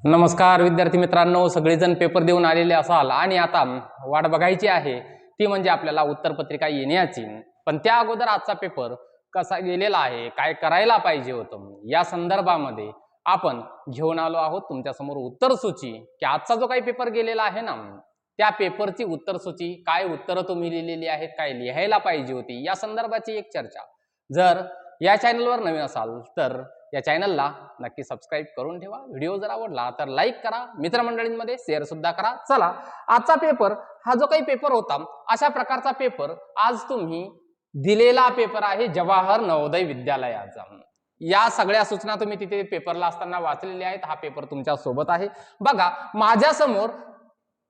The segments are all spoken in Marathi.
नमस्कार विद्यार्थी मित्रांनो, सगळेजण पेपर देऊन आलेले असाल आणि आता वाट बघायची आहे ती म्हणजे आपल्याला उत्तरपत्रिका येण्याची। पण त्या अगोदर आजचा पेपर कसा गेलेला आहे, काय करायला पाहिजे होतं, या संदर्भामध्ये आपण घेऊन आलो आहोत तुमच्या समोर उत्तर सूची की आजचा जो काही पेपर गेलेला आहे ना, त्या पेपरची उत्तर सूची, काय उत्तरं तुम्ही लिहिलेली आहेत, काय लिहायला पाहिजे होती, या संदर्भाची एक चर्चा। जर या चॅनलवर नवीन असाल तर या चॅनलला नक्की सबस्क्राइब करून ठेवा। व्हिडिओ जर आवडला तर लाईक करा, मित्रमंडळींमध्ये शेअर सुद्धा करा। चला, आजचा पेपर हा जो काही पेपर होता, अशा प्रकारचा पेपर आज तुम्ही दिलेला पेपर आहे जवाहर नवोदय विद्यालयाचा। या सगळ्या सूचना तुम्ही तिथे पेपरला असताना वाचलेल्या आहेत। हा पेपर तुमच्या सोबत आहे। बघा, माझ्या समोर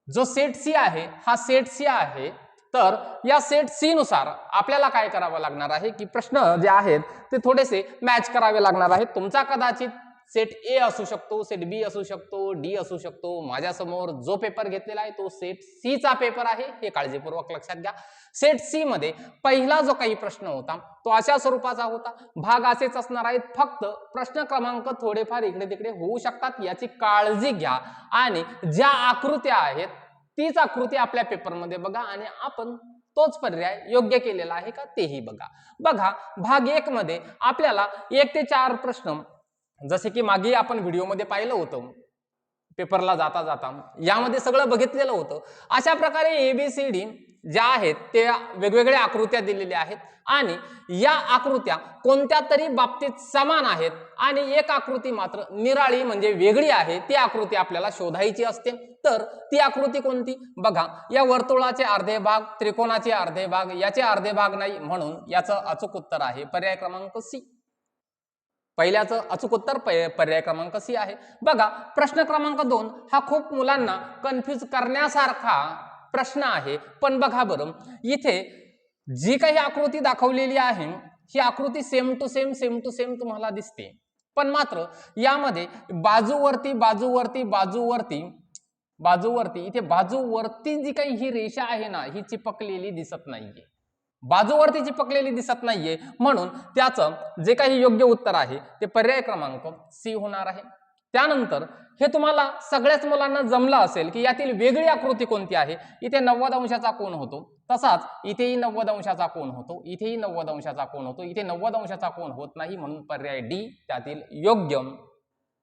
जो सेट सी आहे हा सेट सी आहे। तर या सेट सी नुसार आपल्याला काय करावं लागणार आहे की प्रश्न जे आहेत ते थोडेसे मॅच करावे लागणार आहेत। तुमचा कदाचित सेट ए असू शकतो, सेट बी असू शकतो, डी असू शकतो। माझ्या समोर जो पेपर घेतलेला आहे तो सेट सी चा पेपर आहे, हे काळजीपूर्वक लक्षात घ्या। सेट सी मध्ये पहिला जो काही प्रश्न होता तो अशा स्वरूपाचा होता। भाग असेच असणार आहेत, फक्त प्रश्न क्रमांक थोडेफार इकडे तिकडे होऊ शकतात, याची काळजी घ्या। आणि ज्या आकृत्या आहेत तीच आकृती आपल्या पेपरमध्ये बघा आणि आपण तोच पर्याय योग्य केलेला आहे का तेही बघा। बघा, भाग 1 मध्ये आपल्याला 1 ते 4 प्रश्न, जसे की मागे आपण व्हिडिओमध्ये पाहिलं होतं पेपरला जाता जाता, यामध्ये सगळं बघितलेलं होतं। अशा प्रकारे एबीसीडी ज्या आहेत ते वेगवेगळ्या आकृत्या दिलेल्या आहेत आणि या आकृत्या कोणत्या तरी बाबतीत समान आहेत आणि एक आकृती मात्र निराळी म्हणजे वेगळी आहे, ती आकृती आपल्याला शोधायची असते। तर ती आकृती कोणती बघा, या वर्तुळाचे अर्धे भाग, त्रिकोणाचे अर्धे भाग, याचे अर्धे भाग नाही, म्हणून याचं अचूक उत्तर आहे पर्याय क्रमांक सी। पहिल्याचं अचूक उत्तर पर्याय क्रमांक सी आहे। बघा, प्रश्न क्रमांक 2 हा खूप मुलांना कन्फ्यूज करण्यासारखा प्रश्न आहे। पण बघा बरं, इथे जी काही आकृती दाखवलेली आहे ही आकृती सेम टू सेम तुम्हाला दिसते, पण मात्र यामध्ये बाजूवरती बाजूवरती बाजूवरती बाजूवरती इथे बाजूवरती जी काही ही रेषा आहे ना, ही चिपकलेली दिसत नाहीये, बाजूवरती चिपकलेली दिसत नाहीये, म्हणून त्याचं जे काही योग्य उत्तर आहे ते पर्याय क्रमांक सी होणार आहे। त्यानंतर हे तुम्हाला सगळ्याच मुलांना जमलं असेल की यातील वेगळी आकृती कोणती आहे। इथे 90 अंशाचा कोन होतो, तसाच इथेही 90 अंशाचा कोन होतो, इथेही 90 अंशाचा कोन होतो, इथे 90 अंशाचा कोन होत नाही, म्हणून पर्याय डी त्यातील योग्य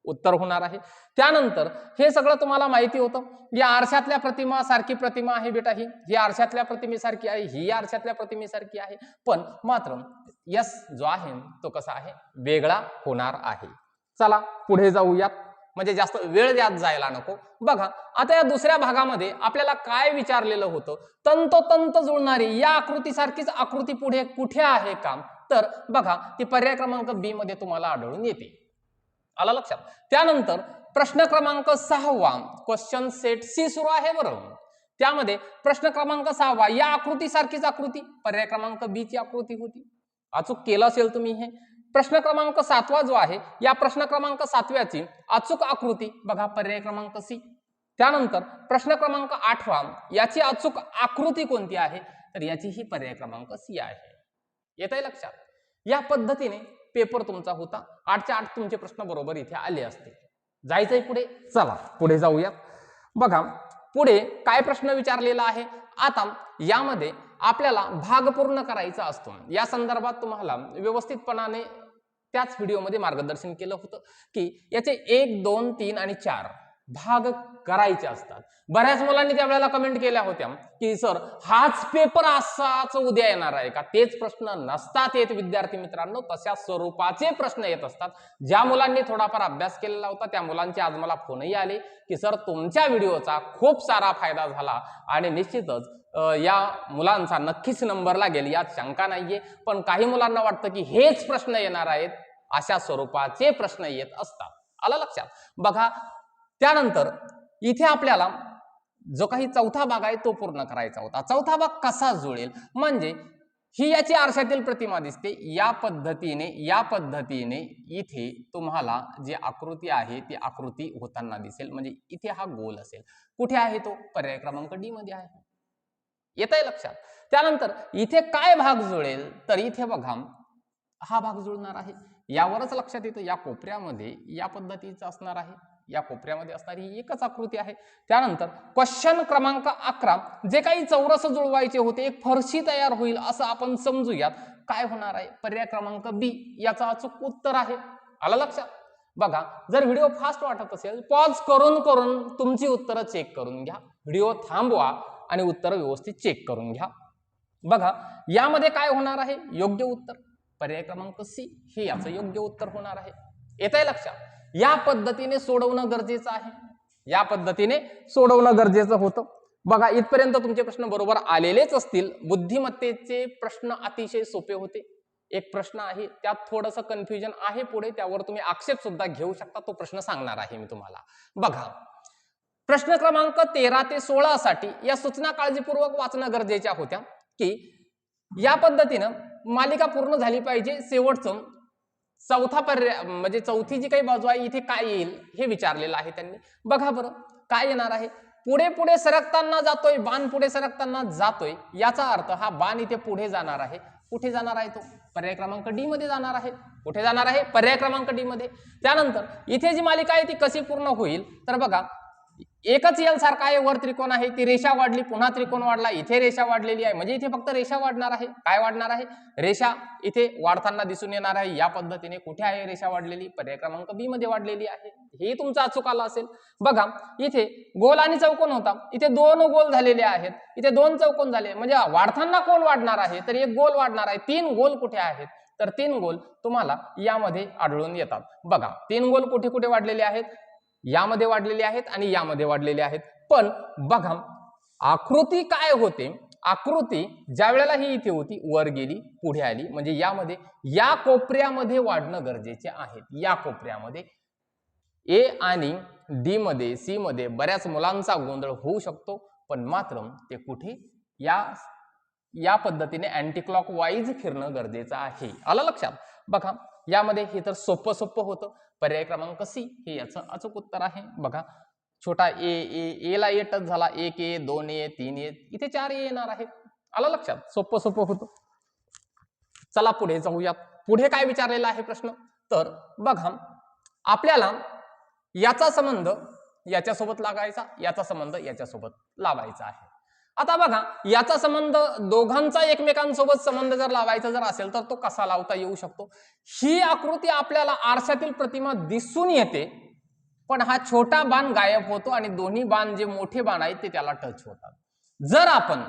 उत्तर होणार आहे। त्यानंतर हे सगळं तुम्हाला माहिती होतं, या आरशातल्या प्रतिमा सारखी प्रतिमा आहे बेटा, ही आरशातल्या प्रतिमेसारखी आहे, ही आरशातल्या प्रतिमेसारखी आहे, पण मात्र यस जो आहे तो कसा आहे, वेगळा होणार आहे। चला पुढे जाऊयात, म्हणजे जास्त वेळ यात जायला नको। बघा, आता या दुसऱ्या भागामध्ये आपल्याला काय विचारलेलं होतं, तंतोतंत जुळणारी या आकृतीसारखीच आकृती पुढे कुठे आहे का, तर बघा ती पर्याय क्रमांक बी मध्ये तुम्हाला आढळून येते। आला लक्षात? त्यानंतर प्रश्न क्रमांक 6 क्वेश्चन सेट सी सुरू आहे बरोबर, त्यामध्ये प्रश्न क्रमांक 6 या आकृती सारखीच आकृती पर्याय क्रमांक बी ची आकृती होती, अचूक केलं असेल तुम्ही हे। प्रश्न क्रमांक 7 जो आहे, या प्रश्न क्रमांक 7ची अचूक आकृती बघा पर्याय क्रमांक सी। त्यानंतर प्रश्न क्रमांक 8 याची अचूक आकृती कोणती आहे, तर याची ही पर्याय क्रमांक सी आहे। येतंय लक्षात? या पद्धतीने पेपर तुमचा होता। 8च्या 8 तुमचे प्रश्न बरोबर इथे आले असते। जायचंय पुढे, चला पुढे जाऊया। बघा, पुढे काय प्रश्न विचारलेला आहे, आता यामध्ये आपल्याला भाग पूर्ण करायचा असतो। या संदर्भात तुम्हाला व्यवस्थितपणाने त्याच व्हिडिओमध्ये मार्गदर्शन केलं होतं की याचे 1, 2, 3 आणि 4 भाग करायचे असतात। बऱ्याच मुलांनी त्यावेळेला कमेंट केल्या होत्या की सर हाच पेपर असाच उद्या येणार आहे का, तेच प्रश्न नसतात येत विद्यार्थी मित्रांनो, तशा स्वरूपाचे प्रश्न येत असतात। ज्या मुलांनी थोडाफार अभ्यास केलेला होता त्या मुलांचे आज मला फोनही आले की सर तुमच्या व्हिडिओचा खूप सारा फायदा झाला आणि निश्चितच या मुलांचा नक्कीच नंबर लागेल यात शंका नाहीये। पण काही मुलांना वाटतं की हेच प्रश्न येणार आहेत, अशा स्वरूपाचे प्रश्न येत असतात। आलं लक्षात? बघा, त्यानंतर इथे आपल्याला जो काही चौथा भाग आहे तो पूर्ण करायचा होता। चौथा भाग कसा जुळेल, म्हणजे ही याची आरशातील प्रतिमा दिसते, या पद्धतीने इथे तुम्हाला जी आकृती आहे ती आकृती होताना दिसेल, म्हणजे इथे हा गोल असेल। कुठे आहे तो, पर्याय क्रमांक डी मध्ये आहे। येतंय लक्षात? त्यानंतर इथे काय भाग जुळेल, तर इथे बघा हा भाग जुळणार आहे, यावरच लक्षात येतं, या कोपऱ्यामध्ये या पद्धतीचं असणार आहे, या कोपऱ्यामध्ये असणारी ही एकच आकृती आहे. त्यानंतर क्वेश्चन क्रमांक 11, जे काही चौरस जुळवायचे होते, एक फरशी तयार होईल असं आपण समजूयात. काय होणार आहे? पर्याय क्रमांक बी याचं अचूक उत्तर आहे. आलं लक्षात? बघा, जर व्हिडिओ फास्ट वाटत असेल पॉज करून करून तुमची उत्तरं चेक करून घ्या. व्हिडिओ थांबवा आणि उत्तरं व्यवस्थित चेक करून घ्या. बघा, यामध्ये काय होणार आहे? योग्य उत्तर पर्याय क्रमांक सी हे याचं योग्य उत्तर होणार आहे. येतंय लक्षात? या पद्धतीने सोडवणं गरजेचं आहे. या पद्धतीने सोडवणं गरजेचं होतं. बघा, इथपर्यंत तुमचे प्रश्न बरोबर आलेलेच असतील. बुद्धिमत्तेचे प्रश्न अतिशय सोपे होते. एक प्रश्न आहे त्यात थोडंसं कन्फ्युजन आहे पुढे, त्यावर तुम्ही आक्षेप सुद्धा घेऊ शकता. तो प्रश्न सांगणार आहे मी तुम्हाला. बघा, प्रश्न क्रमांक 13 ते 16 साठी या सूचना काळजीपूर्वक वाचणं गरजेच्या होत्या की या पद्धतीनं मालिका पूर्ण झाली पाहिजे. शेवटचं चौथा पर्याय म्हणजे चौथी जी काही बाजू आहे इथे काय येईल हे विचारलेलं आहे त्यांनी. बघा बरं काय येणार आहे? पुढे पुढे सरकताना जातोय, बाण पुढे सरकताना जातोय, याचा अर्थ हा बाण इथे पुढे जाणार आहे. कुठे जाणार आहे? तो पर्याय क्रमांक डी मध्ये जाणार आहे. कुठे जाणार आहे? पर्याय क्रमांक डी मध्ये. त्यानंतर इथे जी मालिका आहे ती कशी पूर्ण होईल? तर बघा, एकच एल सारखा आहे, वर त्रिकोण आहे, ती रेषा वाढली, पुन्हा त्रिकोण वाढला, इथे रेषा वाढलेली आहे, म्हणजे इथे फक्त रेषा वाढणार आहे. काय वाढणार आहे? रेषा इथे वाढताना दिसून येणार आहे. या पद्धतीने कुठे आहे रेषा वाढलेली? पर्याय क्रमांक बी मध्ये वाढलेली आहे. हे तुमचा अचूक आला असेल. बघा, इथे गोल आणि चौकोन होता, इथे दोन गोल झालेले आहेत, इथे दोन चौकोन झाले, म्हणजे वाढताना कोण वाढणार आहे? तर एक गोल वाढणार आहे. तीन गोल कुठे आहेत? तर तीन गोल तुम्हाला यामध्ये आढळून येतात. बघा, तीन गोल कुठे कुठे वाढलेले आहेत? यामध्ये वाढलेले आहेत आणि यामध्ये वाढलेले आहेत. पण बघा, आकृती काय होते? आकृती ज्या वेळेला ही इथे होती वर गेली पुढे आली, म्हणजे यामध्ये या कोपऱ्यामध्ये वाढणं गरजेचे आहे. या कोपऱ्यामध्ये ए आणि डी मध्ये, सी मध्ये बऱ्याच मुलांचा गोंधळ होऊ शकतो, पण मात्र ते कुठे या पद्धतीने अँटी क्लॉकवाईज फिरणं गरजेचं आहे. आलं लक्षात? बघा, यामध्ये हे तर सोपं सोपं होतं. पर्याय क्रमांक सी हे याचं अचूक उत्तर आहे. बघा, छोटा ए ला ए टच झाला, 1 ए 2 ए 3 ए, इथे 4 ए येणार आहेत. आलं लक्षात? सोपं सोपं होतं. चला पुढे जाऊयात. पुढे काय विचारलेला आहे प्रश्न? तर बघा, आपल्याला याचा संबंध याच्यासोबत लागायचा, याचा संबंध याच्यासोबत लावायचा आहे. आता बघा, याचा संबंध दोघांचा एकमेकांसोबत संबंध जर लावायचा जर असेल तर तो कसा लावता येऊ शकतो? ही आकृती आपल्याला आरशातील प्रतिमा दिसून येते, पण हा छोटा बाण गायब होतो आणि दोन्ही बाण जे मोठे बाण आहेत ते त्याला टच होतात. जर आपण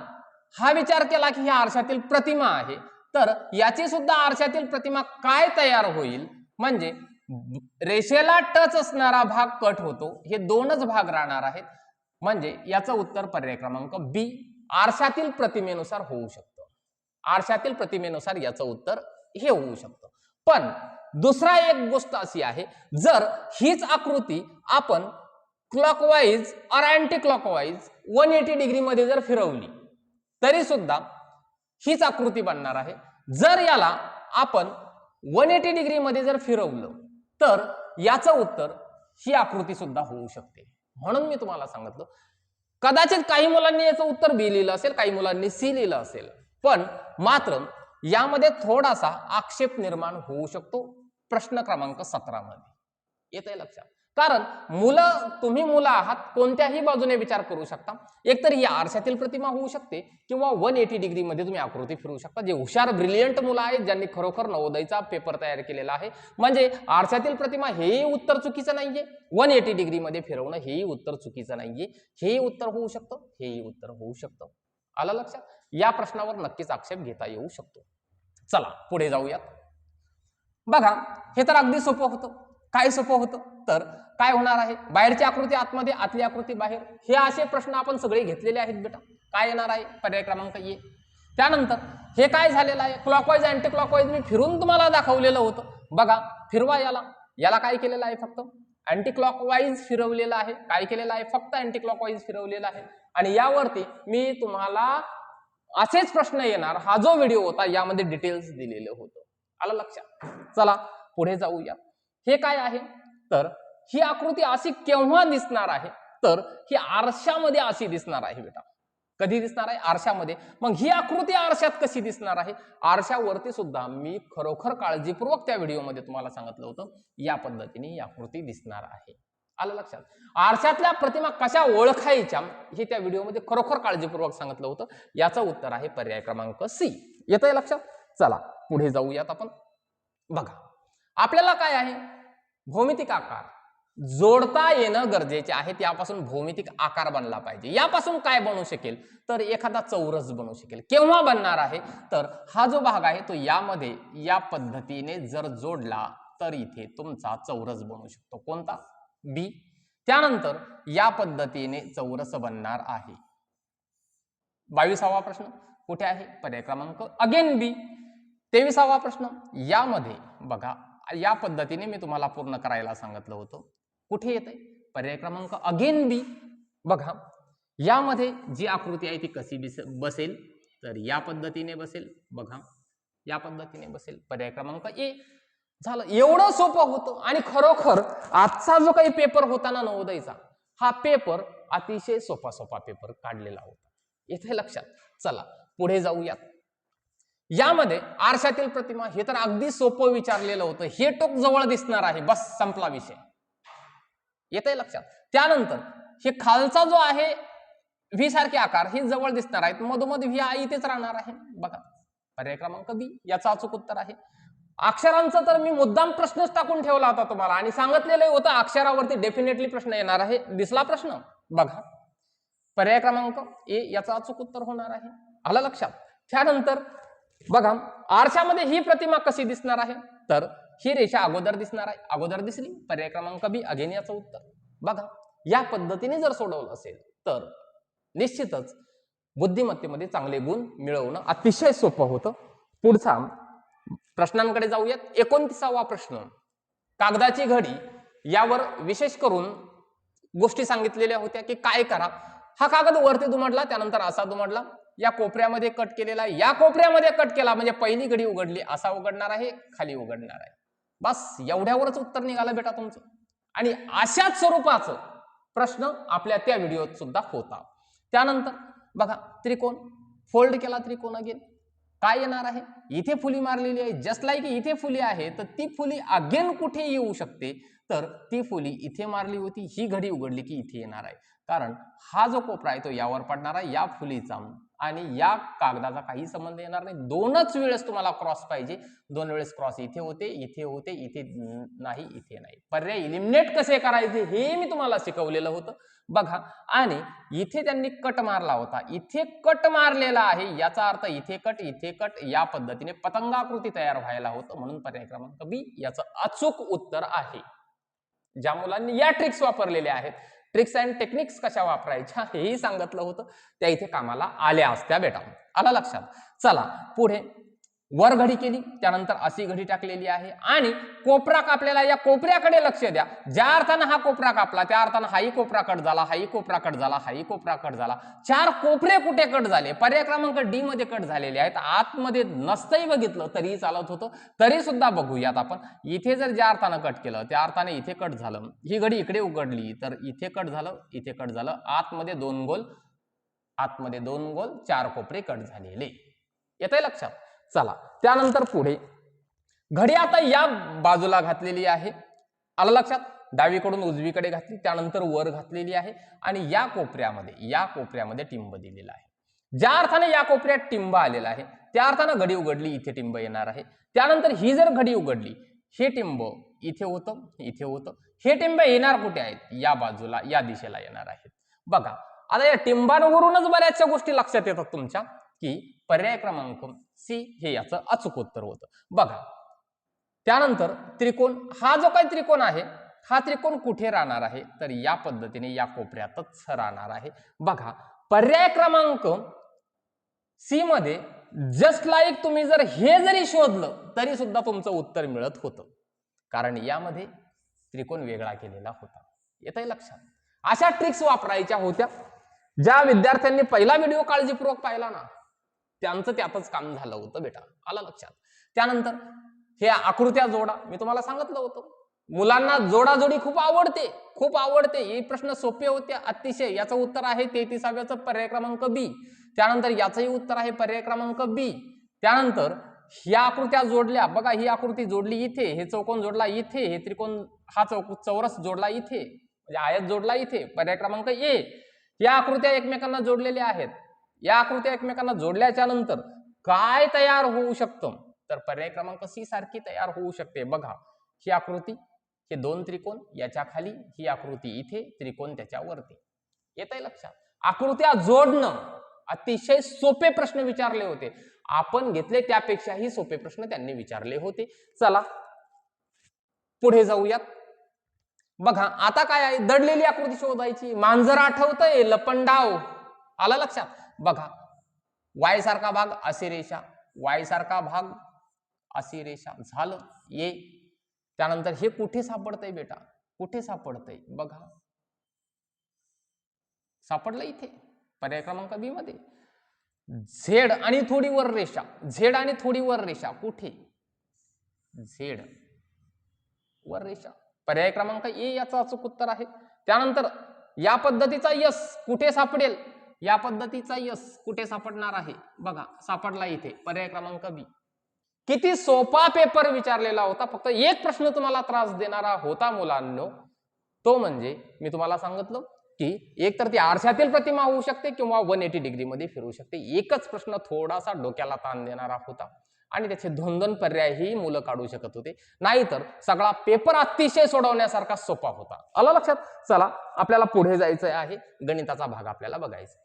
हा विचार केला की ही आरशातील प्रतिमा आहे, तर याची सुद्धा आरशातील प्रतिमा काय तयार होईल? म्हणजे रेषेला टच असणारा भाग कट होतो, हे दोनच भाग राहणार आहेत. म्हणजे याचं उत्तर पर्याय क्रमांक बी आरशातील प्रतिमेनुसार होऊ शकतं. आरशातील प्रतिमेनुसार याचं उत्तर हे होऊ शकतं. पण दुसरा एक गोष्ट अशी आहे, जर हीच आकृती आपण क्लॉकवाईज और अँटी क्लॉकवाईज 180 डिग्री मध्ये जर फिरवली तरी सुद्धा हीच आकृती बनणार आहे. जर याला आपण 180 डिग्री मध्ये जर फिरवलं तर याचं उत्तर ही आकृती सुद्धा होऊ शकते. म्हणून मी तुम्हाला सांगितलं, कदाचित काही मुलांनी याचं उत्तर बी लिहिलं असेल, काही मुलांनी सी लिहिलं असेल, पण मात्र यामध्ये थोडासा आक्षेप निर्माण होऊ शकतो प्रश्न क्रमांक 17 मध्ये. येतंय लक्षात? कारण तुम्ही मुलं आहात, कोणत्याही बाजूने विचार करू शकता. एकतर ही आरशातील प्रतिमा होऊ शकते किंवा 180 डिग्री मध्ये तुम्ही आकृती फिरवू शकता. जे हुशार ब्रिलियंट मुलं आहेत, ज्यांनी खरोखर नवोदयचा पेपर तयार केलेला आहे, म्हणजे आरशातील प्रतिमा हेही उत्तर चुकीचं नाहीये, 180 डिग्री मध्ये फिरवणं हेही उत्तर चुकीचं नाहीये. हेही उत्तर होऊ शकतं, हेही उत्तर होऊ शकतं. आलं लक्षात? या प्रश्नावर नक्कीच आक्षेप घेता येऊ शकतो. चला पुढे जाऊयात. बघा, हे तर अगदी सोपं होतं. काय सोपं होतं? तर काय होणार आहे? बाहेरची आकृती आतमध्ये, आतली आकृती बाहेर, हे असे प्रश्न आपण सगळे घेतलेले आहेत बेटा. काय येणार आहे? पर्याय क्रमांक ए. त्यानंतर हे काय झालेलं आहे? क्लॉकवाईज अँटी क्लॉकवाईज मी फिरून तुम्हाला दाखवलेलं होतं. बघा, फिरवा याला काय केलेलं आहे? फक्त अँटी क्लॉकवाईज फिरवलेलं आहे. काय केलेलं आहे? फक्त अँटी क्लॉकवाईज फिरवलेलं आहे. आणि यावरती मी तुम्हाला असेच प्रश्न येणार, हा जो व्हिडिओ होता यामध्ये डिटेल्स दिलेले होतं. आलं लक्षात? चला पुढे जाऊया. हे काय आहे? तर ही आकृती अशी केव्हा दिसणार आहे? तर ही आरशामध्ये अशी दिसणार आहे बेटा. कधी दिसणार आहे? आरशामध्ये. मग ही आकृती आरशात कशी दिसणार आहे? आरशावरती सुद्धा मी खरोखर काळजीपूर्वक त्या व्हिडिओमध्ये तुम्हाला सांगितलं होतं, या पद्धतीने ही आकृती दिसणार आहे. आलं लक्षात? आरशातल्या प्रतिमा कशा ओळखायच्या हे त्या व्हिडिओमध्ये खरोखर काळजीपूर्वक सांगितलं होतं. याचं उत्तर आहे पर्याय क्रमांक सी. येतंय लक्षात? चला पुढे जाऊयात आपण. बघा आपल्याला काय आहे, भौमितिक आकार जोडता येणं गरजेचे आहे. त्यापासून भौमितिक आकार बनला पाहिजे. यापासून काय बनू शकेल, तर एखादा चौरस बनू शकेल. केव्हा बनणार आहे, तर हा जो भाग आहे तो यामध्ये या पद्धतीने जर जोडला तर इथे तुमचा चौरस बनू शकतो. कोणता? बी. त्यानंतर या पद्धतीने चौरस बनणार आहे. 22वा प्रश्न कुठे आहे, पर्याय क्रमांक अगेन बी. 23वा प्रश्न यामध्ये बघा या पद्धतीने मी तुम्हाला पूर्ण करायला सांगितलं होतं. कुठे येते, पर्याय क्रमांक अगेन बी. बघा यामध्ये जी आकृती आहे ती कशी बसेल, तर या पद्धतीने बसेल. बघा या पद्धतीने बसेल. पर्याय क्रमांक ए. झालं. एवढं सोपं होतं. आणि खरोखर आजचा जो काही पेपर होता ना नवोदयचा, हा पेपर अतिशय सोपा पेपर काढलेला होता. येथे लक्षात. चला पुढे जाऊयात. यामध्ये आरशातील प्रतिमा हे तर अगदी सोपं विचारलेलं होतं. हे टोक जवळ दिसणार आहे, बस संपला विषय. येतंय लक्षात? त्यानंतर हे खालचा जो आहे व्ही सारखे आकार हे जवळ दिसणार आहेत, मधोमध व्ही हा इथेच राहणार आहे. बघा पर्याय क्रमांक बी याचं अचूक उत्तर आहे. अक्षरांचा तर मी मुद्दाम प्रश्नच टाकून ठेवला होता तुम्हाला आणि सांगितलेलं होतं अक्षरावरती डेफिनेटली प्रश्न येणार आहे. दिसला प्रश्न? बघा पर्याय क्रमांक ए याचं अचूक उत्तर होणार आहे. आलं लक्षात? त्यानंतर बघा आरशामध्ये ही प्रतिमा कशी दिसणार आहे, तर ही रेषा अगोदर दिसणार आहे. अगोदर दिसली. पर्याय क्रमांक बी अगेन याचं उत्तर. बघा या पद्धतीने जर सोडवलं असेल तर निश्चितच बुद्धिमत्तेमध्ये चांगले गुण मिळवणं अतिशय सोपं होतं. पुढचा प्रश्नांकडे जाऊयात. 29वा प्रश्न कागदाची घडी यावर विशेष करून गोष्टी सांगितलेल्या होत्या की काय करा. हा कागद वरती दुमडला, त्यानंतर असा दुमडला, या कोपऱ्यामध्ये कट केलेला, या कोपऱ्यामध्ये कट केला म्हणजे पहिली घडी उघडली, असा उघडणार आहे, खाली उघडणार आहे. बस एवढ्यावरच उत्तर निघालं बेटा तुमचं. आणि अशाच स्वरूपाचं प्रश्न आपल्या त्या व्हिडिओत सुद्धा होता. त्यानंतर बघा त्रिकोण फोल्ड केला, त्रिकोण अगेन काय येणार आहे, इथे फुली मारलेली आहे, जस्ट लाईक इथे फुली आहे, तर ती फुली अगेन कुठे येऊ शकते, तर ती फुली इथे मारली होती, ही घडी उघडली की इथे येणार आहे. कारण हा जो कोपरा आहे तो यावर पडणार आहे, या फुलीचा आणि या कागदाचा काही संबंध येणार नाही. दोनच वेळेस तुम्हाला क्रॉस पाहिजे. दोन वेळेस क्रॉस इथे होते, इथे होते, इथे नाही, इथे नाही. पर्याय इलिमिनेट कसे करायचे हे मी तुम्हाला शिकवलेलं होतं. बघा आणि इथे त्यांनी कट मारला होता, इथे कट मारलेला आहे, याचा अर्थ इथे कट, इथे कट, या पद्धतीने पतंगाकृती तयार व्हायला होतं. म्हणून पर्याय क्रमांक बी याचं अचूक उत्तर आहे. ज्या मुलांनी या ट्रिक्स वापरलेल्या आहेत, ट्रिक्स अँड टेक्निक्स कशा वापरायच्या हेही सांगितलं होतं, त्या इथे कामाला आल्या असत्या बेटा. आला लक्षात? चला पुढे वर घडी केली, त्यानंतर अशी घडी टाकलेली आहे आणि कोपरा कापलेला. या कोपऱ्याकडे लक्ष द्या. ज्या अर्थानं हा कोपरा कापला त्या अर्थानं हाही कोपरा कट झाला, हाही कोपरा कट झाला, हाही कोपरा कट झाला. चार कोपरे कुठे कट झाले? पर्याय क्रमांक डी मध्ये कट झालेले आहेत. आतमध्ये नसतंही बघितलं तरीही चालत होतं, तरी सुद्धा बघूयात आपण. इथे जर ज्या अर्थानं कट केलं त्या अर्थाने इथे कट झालं, ही घडी इकडे उघडली तर इथे कट झालं, इथे कट झालं, आतमध्ये दोन गोल, आतमध्ये दोन गोल, चार कोपरे कट झालेले. येतंय लक्षात? चला त्यानंतर पुढे घडी आता या बाजूला घातलेली आहे. आलं लक्षात? डावीकडून उजवीकडे घातली, त्यानंतर वर घातलेली आहे आणि या कोपऱ्यामध्ये टिंब दिलेला आहे. ज्या अर्थाने या कोपऱ्यात टिंब आलेला आहे त्या अर्थानं घडी उघडली, इथे टिंब येणार आहे. त्यानंतर ही जर घडी उघडली, हे टिंब इथे होतं, इथे होतं, हे टिंब येणार कुठे आहेत? या बाजूला, या दिशेला येणार आहेत. बघा आता या टिंबांवरूनच बऱ्याचशा गोष्टी लक्षात येतात तुमच्या की पर्याय क्रमांक सी हे याचं अचूक उत्तर होतं. बघा त्यानंतर त्रिकोण, हा जो काही त्रिकोण आहे हा त्रिकोण कुठे राहणार आहे, तर या पद्धतीने या कोपऱ्यातच राहणार आहे. बघा पर्याय क्रमांक सी मध्ये जस्ट लाईक तुम्ही जर हे जरी शोधलं तरी सुद्धा तुमचं उत्तर मिळत होतं, कारण यामध्ये त्रिकोण वेगळा केलेला होता. येतंय लक्षात? अशा ट्रिक्स वापरायच्या होत्या. ज्या विद्यार्थ्यांनी पहिला व्हिडिओ काळजीपूर्वक पाहिला ना त्यांचं त्यातच काम झालं होतं बेटा. आलं लक्षात? त्यानंतर हे आकृत्या जोडा, मी तुम्हाला सांगितलं होतं मुलांना जोडाजोडी खूप आवडते, खूप आवडते. हे प्रश्न सोपे होते अतिशय. याचं उत्तर आहे 33व्याचं पर्याय क्रमांक बी. त्यानंतर याचंही उत्तर आहे पर्याय क्रमांक बी. त्यानंतर ह्या आकृत्या जोडल्या, बघा ही आकृती जोडली इथे, हे चौकोन जोडला इथे, हे त्रिकोण हा चौरस जोडला इथे, म्हणजे आयत जोडला इथे, पर्याय क्रमांक ए. या आकृत्या एकमेकांना जोडलेल्या आहेत. या आकृत्या एकमेकांना जोडल्याच्या नंतर काय तयार होऊ शकतं, तर पर्याय क्रमांक सी सारखी तयार होऊ शकते. बघा ही आकृती, हे दोन त्रिकोण, याच्या खाली ही आकृती इथे, त्रिकोण त्याच्यावरती. येतंय लक्षात? आकृत्या जोडणं अतिशय सोपे प्रश्न विचारले होते. आपण घेतले त्यापेक्षाही सोपे प्रश्न त्यांनी विचारले होते. चला पुढे जाऊयात. बघा आता काय आहे, दडलेली आकृती शोधायची. मांजर आठवतंय, लपंडाव आला लक्षात? बघा वाय सारखा भाग अशी रेषा, वाय सारखा भाग अशी रेषा झालं ये. त्यानंतर हे कुठे सापडतंय बेटा, कुठे सापडतंय? बघा सापडलं इथे, पर्याय क्रमांक बी मध्ये. झेड आणि थोडी वर रेषा, झेड आणि थोडी वर रेषा कुठे? झेड वर रेषा, पर्याय क्रमांक ए याचा अचूक उत्तर आहे. त्यानंतर या पद्धतीचा यस कुठे सापडेल? या पद्धतीचा यस कुठे सापडणार आहे? बघा सापडला इथे, पर्याय क्रमांक बी. किती सोपा पेपर विचारलेला होता. फक्त एक प्रश्न तुम्हाला त्रास देणारा होता मुलांनो, तो म्हणजे मी तुम्हाला सांगितलं की एक तर ती आरशातील प्रतिमा होऊ शकते किंवा 180 डिग्री मध्ये फिरू शकते. एकच प्रश्न थोडासा डोक्याला ताण देणारा होता आणि त्याचे दोन पर्यायही मुलं काढू शकत होते. नाहीतर सगळा पेपर अतिशय सोडवण्यासारखा सोपा होता. आलं लक्षात? चला आपल्याला पुढे जायचं आहे, गणिताचा भाग आपल्याला बघायचा.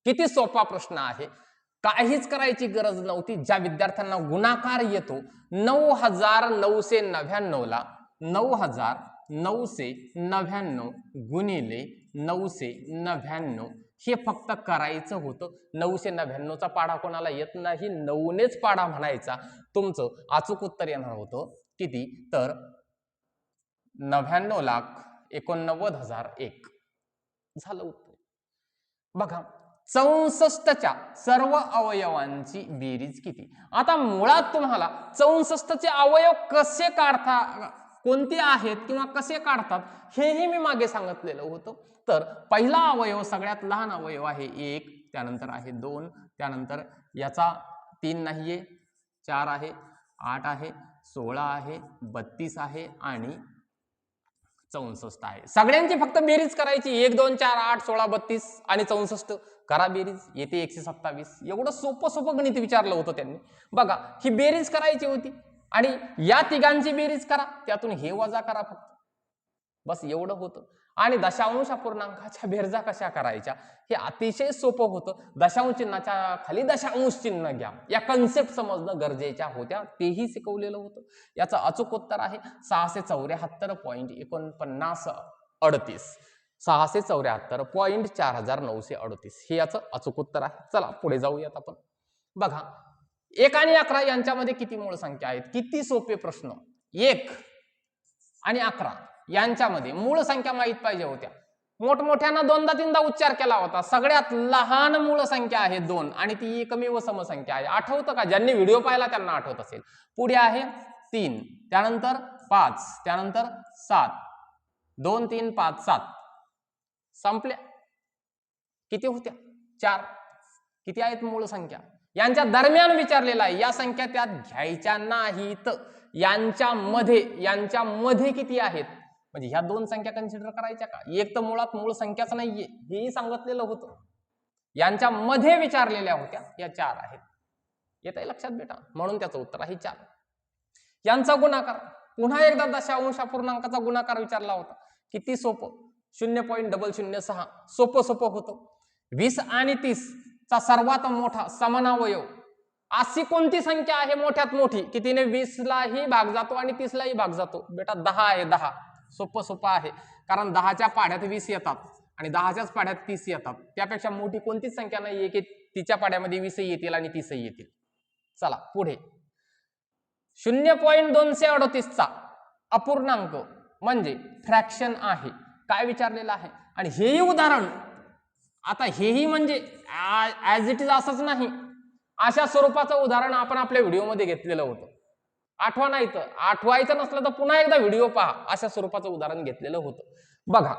किती सोपा प्रश्न आहे, काहीच करायची गरज नव्हती. ज्या विद्यार्थ्यांना गुणाकार येतो 9999 ला 9999 गुणिले 999 हे फक्त करायचं होतं. 999 चा पाढा कोणाला येत नाही, 9नेच पाढा म्हणायचा. तुमचं अचूक उत्तर येणार होतं किती, तर 99,89,001 झालं उत्तर. बघा 64च्या सर्व अवयवांची बेरीज किती? आता मुळात तुम्हाला 64चे अवयव कसे काढता, कोणते आहेत किंवा कसे काढतात हेही मी मागे सांगितलेलं होतं. तर पहिला अवयव सगळ्यात लहान अवयव आहे 1, त्यानंतर आहे 2, त्यानंतर याचा 3 नाहीये, 4 आहे, 8 आहे, 16 आहे, 32 आहे आणि 64 आहे. सगळ्यांची फक्त बेरीज करायची. 1 2 4 8 16 32 आणि 64 करा बेरीज, येते 127. एवढं सोपं गणित विचारलं होतं त्यांनी. बघा ही बेरीज करायची होती आणि या तिघांची बेरीज करा, त्यातून हे वजा करा फक्त, बस एवढं होतं. आणि दशांश अपूर्णांकाच्या बेरजा कशा करायच्या हे अतिशय सोपं होतं. दशांश चिन्हाच्या खाली दशांश चिन्ह घ्या, या कन्सेप्ट समजणं गरजेच्या होत्या, तेही शिकवलेलं होतं. याचं अचूक उत्तर आहे 674.4938. 674.4938 हे याचं अचूक उत्तर आहे. चला पुढे जाऊयात आपण. बघा 1 आणि 11 यांच्यामध्ये किती मूळ संख्या आहेत? किती सोपे प्रश्न. 1 आणि 11 यांच्यामध्ये मूळ संख्या माहित पाहिजे होत्या. मोठमोठ्यांना 2दा-3दा उच्चार केला होता. सगळ्यात लहान मूळ संख्या आहे 2 आणि ती एकमेव समसंख्या आहे. आठवतं का? ज्यांनी व्हिडिओ पाहिला त्यांना आठवत असेल. पुढे आहे 3, त्यानंतर 5, त्यानंतर 7, 2 3 5 7 संपल्या. किती होत्या? 4. किती आहेत मूळ संख्या? यांच्या दरम्यान विचारलेला आहे. या संख्या त्यात घ्यायच्या नाहीत. यांच्यामध्ये किती आहेत म्हणजे ह्या दोन संख्या कन्सिडर करायच्या का? एक तर मुळात मूळ संख्याच नाहीये हेही सांगितलेलं होतं. यांच्यामध्ये विचारलेल्या होत्या या 4 आहेत. येतंय लक्षात बेटा? म्हणून त्याचं उत्तर आहे 4. यांचा गुणाकार, पुन्हा एकदा दशांश अपूर्णांकाचा गुणाकार विचारला होता. किती सोपं, 0.006. सोपं होतं. 20 आणि 30 चा सर्वात मोठा समनावयव अशी कोणती संख्या आहे मोठ्यात मोठी की तिने 20 लाही भाग जातो आणि 30 लाही भाग जातो? बेटा 10 आहे. 10 सोपं आहे, कारण 10च्या पाढ्यात 20 येतात आणि 10च्याच पाढ्यात 30 येतात. त्यापेक्षा मोठी कोणतीच संख्या नाहीये की तिच्या पाढ्यामध्ये 20 येतील आणि 30 येतील. चला पुढे 0.238 चा अपूर्णांक म्हणजे फ्रॅक्शन आहे. काय विचारलेलं आहे? आणि हेही उदाहरण, आता हेही म्हणजे ऍज इट इज असंच नाही, अशा स्वरूपाचं उदाहरण आपण आपल्या व्हिडिओमध्ये घेतलेलं होतं. आठवा नाही तर आठवायचं नसलं तर पुन्हा एकदा व्हिडिओ पहा. अशा स्वरूपाचं उदाहरण घेतलेलं होतं. बघा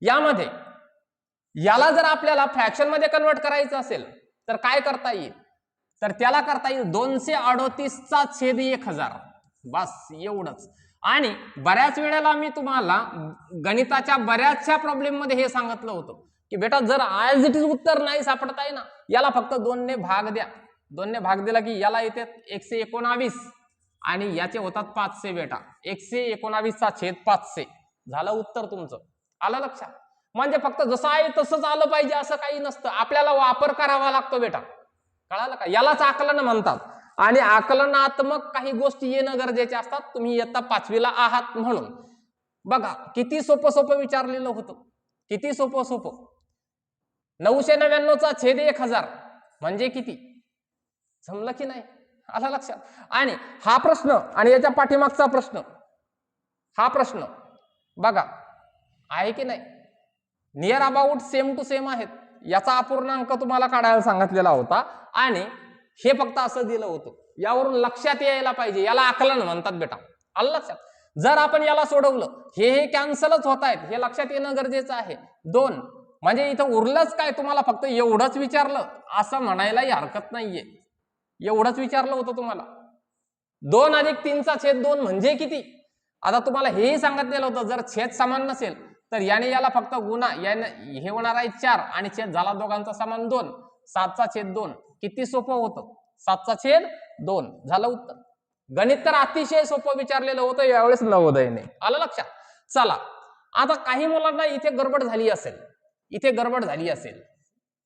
यामध्ये याला जर आपल्याला फ्रॅक्शन मध्ये कन्वर्ट करायचं असेल तर काय करता येईल? तर त्याला करता येईल 238 चा छेद 1000. बस एवढंच. आणि बऱ्याच वेळेला मी तुम्हाला गणिताच्या बऱ्याचशा प्रॉब्लेम मध्ये हे सांगितलं होतं की बेटा जर ॲज इट इज उत्तर नाही सापडता आहे ना, याला फक्त 2 ने भाग द्या. 2 ने भाग दिला की याला येते 119 आणि याचे होतात 500 बेटा. 119 छेद 500 झालं उत्तर तुमचं. आलं लक्षात? म्हणजे फक्त जसं आहे तसंच आलं पाहिजे असं काही नसतं, आपल्याला वापर करावा लागतो बेटा. कळालं का? यालाच आकलन म्हणतात. आणि आकलनात्मक काही गोष्टी येणं गरजेचे असतात. तुम्ही इयत्ता 5वीला आहात म्हणून. बघा किती सोपं सोपं विचारलेलं होतं, किती सोपं सोपं. 999 छेद 1000 म्हणजे किती? जमलं की नाही? आला लक्षात? आणि हा प्रश्न आणि याच्या पाठीमागचा प्रश्न, हा प्रश्न बघा आहे की नाही, near about same to same आहेत. याचा अपूर्णांक तुम्हाला काढायला सांगितलेला होता आणि हे फक्त असं दिलं होतं. यावरून लक्षात यायला पाहिजे, याला आकलन म्हणतात बेटा. आलं लक्षात? जर आपण याला सोडवलं, हे कॅन्सलच होत आहेत, हे लक्षात येणं गरजेचं आहे. 2 म्हणजे इथं उरलंच काय, तुम्हाला फक्त एवढंच विचारलं असं म्हणायलाही हरकत नाहीये. एवढंच विचारलं होतं तुम्हाला. 2 अधिक 3/2 म्हणजे किती? आता तुम्हाला हेही सांगितलेलं होतं जर छेद समान नसेल तर याने याला फक्त गुणा, याने हे होणार आहे 4 आणि छेद झाला दोघांचा समान 2. 7/2 किती सोपं होतं? 7/2 झालं उत्तर. गणित तर अतिशय सोपं विचारलेलं होतं यावेळेस नवोदयने. आलं लक्षात? चला आता काही मुलांना इथे गडबड झाली असेल, इथे गडबड झाली असेल.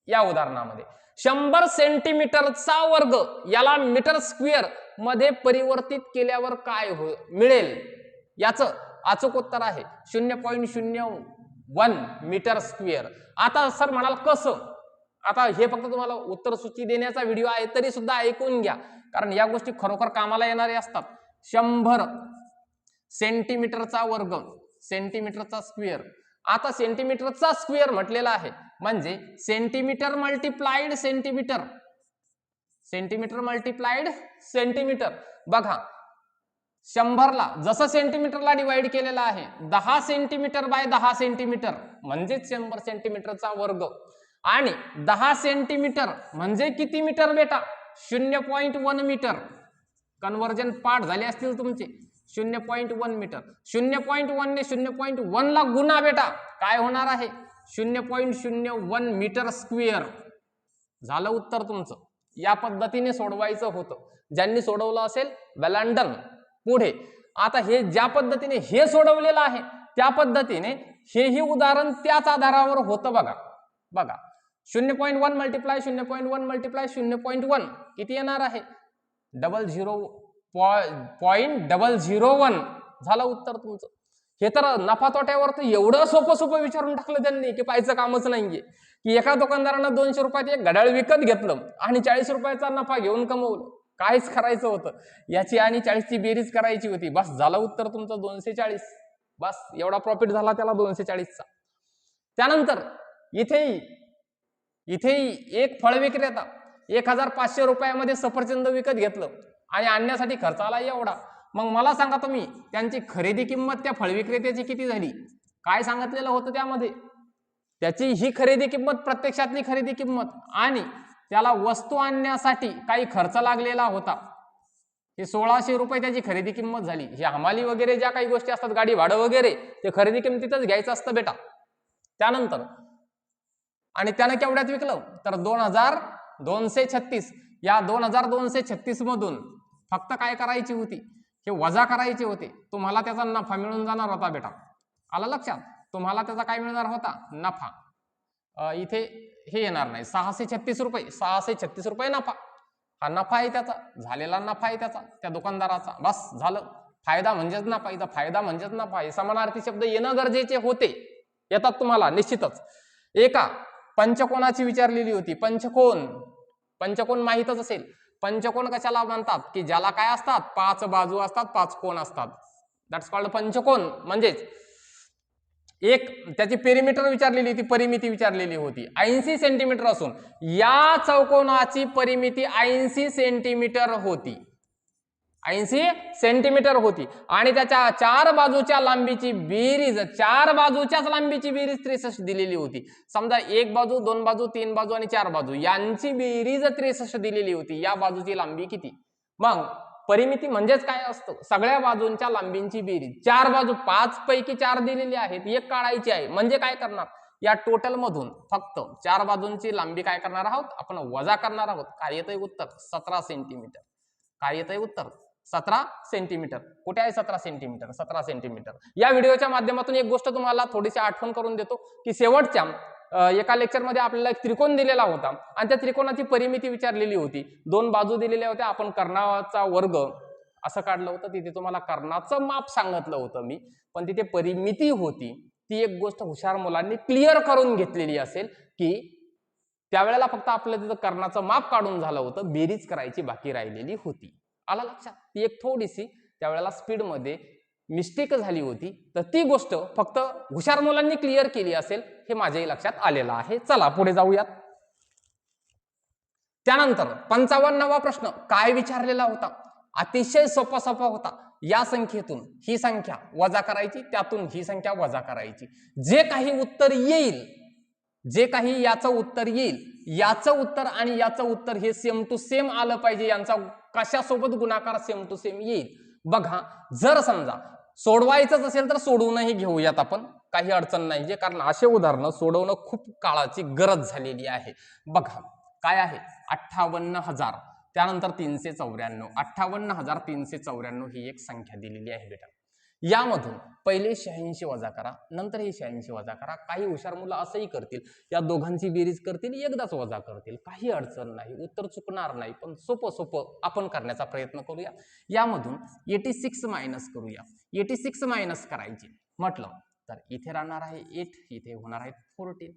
या उदाहरणामध्ये 100 सेंटीमीटरचा वर्ग याला मीटर स्क्वेअर मध्ये परिवर्तित केल्यावर काय मिळेल? याचं अचूक उत्तर आहे 0.01 मीटर स्क्वेअर. आता सर म्हणाल कसं? आता हे फक्त तुम्हाला उत्तर सूची देण्याचा व्हिडिओ आहे तरी सुद्धा ऐकून घ्या, कारण या गोष्टी खरोखर कामाला येणारे असतात. 100 सेंटीमीटरचा वर्ग, सेंटीमीटरचा स्क्वेअर. आता सेंटीमीटरचा स्क्वेअर म्हटलेला आहे म्हणजे centimetre multiplied centimetre, centimetre multiplied centimetre. बघा 100ला जसं सेंटीमीटरला डिवाइड केलेलं आहे 10 सेंटीमीटर बाय 10 सेंटीमीटर म्हणजेच 100 सेंटीमीटरचा वर्ग. आणि 10 सेंटीमीटर म्हणजे किती मीटर बेटा? 0.1 मीटर. कन्वर्जन पाठ झाले असतील तुमचे. 0.1 मीटर. 0.1 ने 0.1 ला गुणा बेटा, काय होणार आहे? 0.01 मीटर स्क्वेअर. झालं उत्तर तुमचं. या पद्धतीने सोडवायचं होतं. ज्यांनी सोडवलं असेल वेलांडन. पुढे आता हे ज्या पद्धतीने हे सोडवलेलं आहे त्या पद्धतीने हेही उदाहरण त्याच आधारावर होतं. बघा बघा 0.1 मल्टिप्लाय 0.1 मल्टिप्लाय 0.1 किती येणार आहे? 0.001 झालं उत्तर तुमचं. हे तर नफा तोट्यावर तर एवढं सोपं सोपं विचारून टाकलं त्यांनी की पाहायचं कामच नाहीये. की एका दुकानदारानं 200 रुपयात एक घड्याळ विकत घेतलं आणि 40 रुपयाचा नफा घेऊन कमवलं. काहीच करायचं होतं, याची आणि 40ची बेरीज करायची होती. बस झालं उत्तर तुमचं 240. बस एवढा प्रॉफिट झाला त्याला 240चा. त्यानंतर इथेही एक फळ विक्रेता 1500 रुपयामध्ये सफरचंद विकत घेतलं आणि आणण्यासाठी खर्च आला एवढा. मग मला सांगा तुम्ही त्यांची खरेदी किंमत त्या फळ विक्रेत्याची किती झाली? काय सांगितलेलं होतं त्यामध्ये? त्याची ही खरेदी किंमत प्रत्यक्षातली खरेदी किंमत आणि त्याला वस्तू आणण्यासाठी काही खर्च लागलेला होता. हे 1600 रुपये त्याची खरेदी किंमत झाली. हे हमाली वगैरे ज्या काही गोष्टी असतात, गाडी भाडं वगैरे, ते खरेदी किंमतीतच घ्यायचं असतं बेटा. त्यानंतर आणि त्यानं केवढ्यात विकलं तर 2236. या 2236 मधून फक्त काय करायची होती? हे वजा करायचे होते. तुम्हाला त्याचा नफा मिळून जाणार होता बेटा. आला लक्षात? तुम्हाला त्याचा काय मिळणार होता? नफा. इथे हे येणार नाही. 636 रुपये, 636 रुपये नफा. हा नफा आहे त्याचा, झालेला नफा आहे त्याचा त्या दुकानदाराचा. बस झालं. फायदा म्हणजेच नफा, इथं फायदा म्हणजेच नफा. हे समानार्थी शब्द येणं गरजेचे होते, येतात तुम्हाला निश्चितच. एका पंचकोनाची विचारलेली होती. पंचकोन, पंचकोन माहीतच असेल. पंचकोन कशाला म्हणतात? की ज्याला काय असतात? 5 बाजू असतात, 5 कोन असतात. दॅट्स कॉल्ड पंचकोन. म्हणजेच एक त्याची पेरिमीटर विचारलेली होती, परिमिती विचारलेली होती. 80 सेंटीमीटर असून या चौकोनाची परिमिती 80 सेंटीमीटर होती. 80 सेंटीमीटर होती आणि त्याच्या 4 बाजूच्या लांबीची बेरीज, 4 बाजूच्याच लांबीची बेरीज 63 दिलेली होती. समजा 1 बाजू, 2 बाजू, 3 बाजू आणि 4 बाजू यांची बेरीज 63 दिलेली होती. या बाजूची लांबी किती? मग परिमिती म्हणजेच काय असतं, सगळ्या बाजूंच्या लांबींची बेरीज. 4 बाजू 5 पैकी 4 दिलेली आहेत, एक काढायची आहे. म्हणजे काय करणार, या टोटल मधून फक्त 4 बाजूंची लांबी काय करणार आहोत आपण, वजा करणार आहोत. काय येतंय उत्तर, 17 सेंटीमीटर. काय येतंय उत्तर, 17 सेंटीमीटर. कुठे आहे 17 सेंटीमीटर, 17 सेंटीमीटर. या व्हिडिओच्या माध्यमातून एक गोष्ट तुम्हाला थोडीशी आठवण करून देतो की शेवटच्या एका लेक्चरमध्ये आपल्याला एक त्रिकोण दिलेला होता आणि त्या त्रिकोणाची परिमिती विचारलेली होती. 2 बाजू दिलेल्या होत्या, आपण कर्णाचा वर्ग असं काढलं होतं. तिथे तुम्हाला कर्णाचं माप सांगितलं होतं मी, पण तिथे परिमिती होती. ती एक गोष्ट हुशार मुलांनी क्लिअर करून घेतलेली असेल की त्यावेळेला फक्त आपलं तिथं कर्णाचं माप काढून झालं होतं, बेरीज करायची बाकी राहिलेली होती. आला लक्षात, ती एक थोडीशी त्यावेळेला स्पीड मध्ये मिस्टेक झाली होती. तर ती गोष्ट फक्त हुशार मुलांनी क्लिअर केली असेल हे माझ्याही लक्षात आलेलं आहे. चला पुढे जाऊयात. त्यानंतर 55वा प्रश्न काय विचारलेला होता, अतिशय सोपा होता. या संख्येतून ही संख्या वजा करायची, त्यातून ही संख्या वजा करायची. जे काही उत्तर येईल, जे काही याचं उत्तर येईल, याचं उत्तर आणि याचं उत्तर हे सेम टू सेम आलं पाहिजे. यांचा कशासोबत गुणाकार सेम टू सेम येईल. बघा, जर समजा सोडवायचंच असेल तर सोडवूनही घेऊयात आपण, काही अडचण नाही, कारण असे उदाहरणं सोडवणं खूप काळाची गरज झालेली आहे. बघा काय आहे, 58,000 त्यानंतर 394, 58,394 ही एक संख्या दिलेली आहे बेटा. यामधून पहिले 86 वजा करा, नंतर हे 86 वजा करा. काही हुशार मुलं असंही करतील, या दोघांची बेरीज करतील, एकदाच वजा करतील, काही अडचण नाही, उत्तर चुकणार नाही. पण सोपं आपण करण्याचा प्रयत्न करूया. यामधून 86 मायनस करूया. 86 मायनस करायची म्हटलं तर इथे राहणार आहे 8, इथे होणार आहेत 14,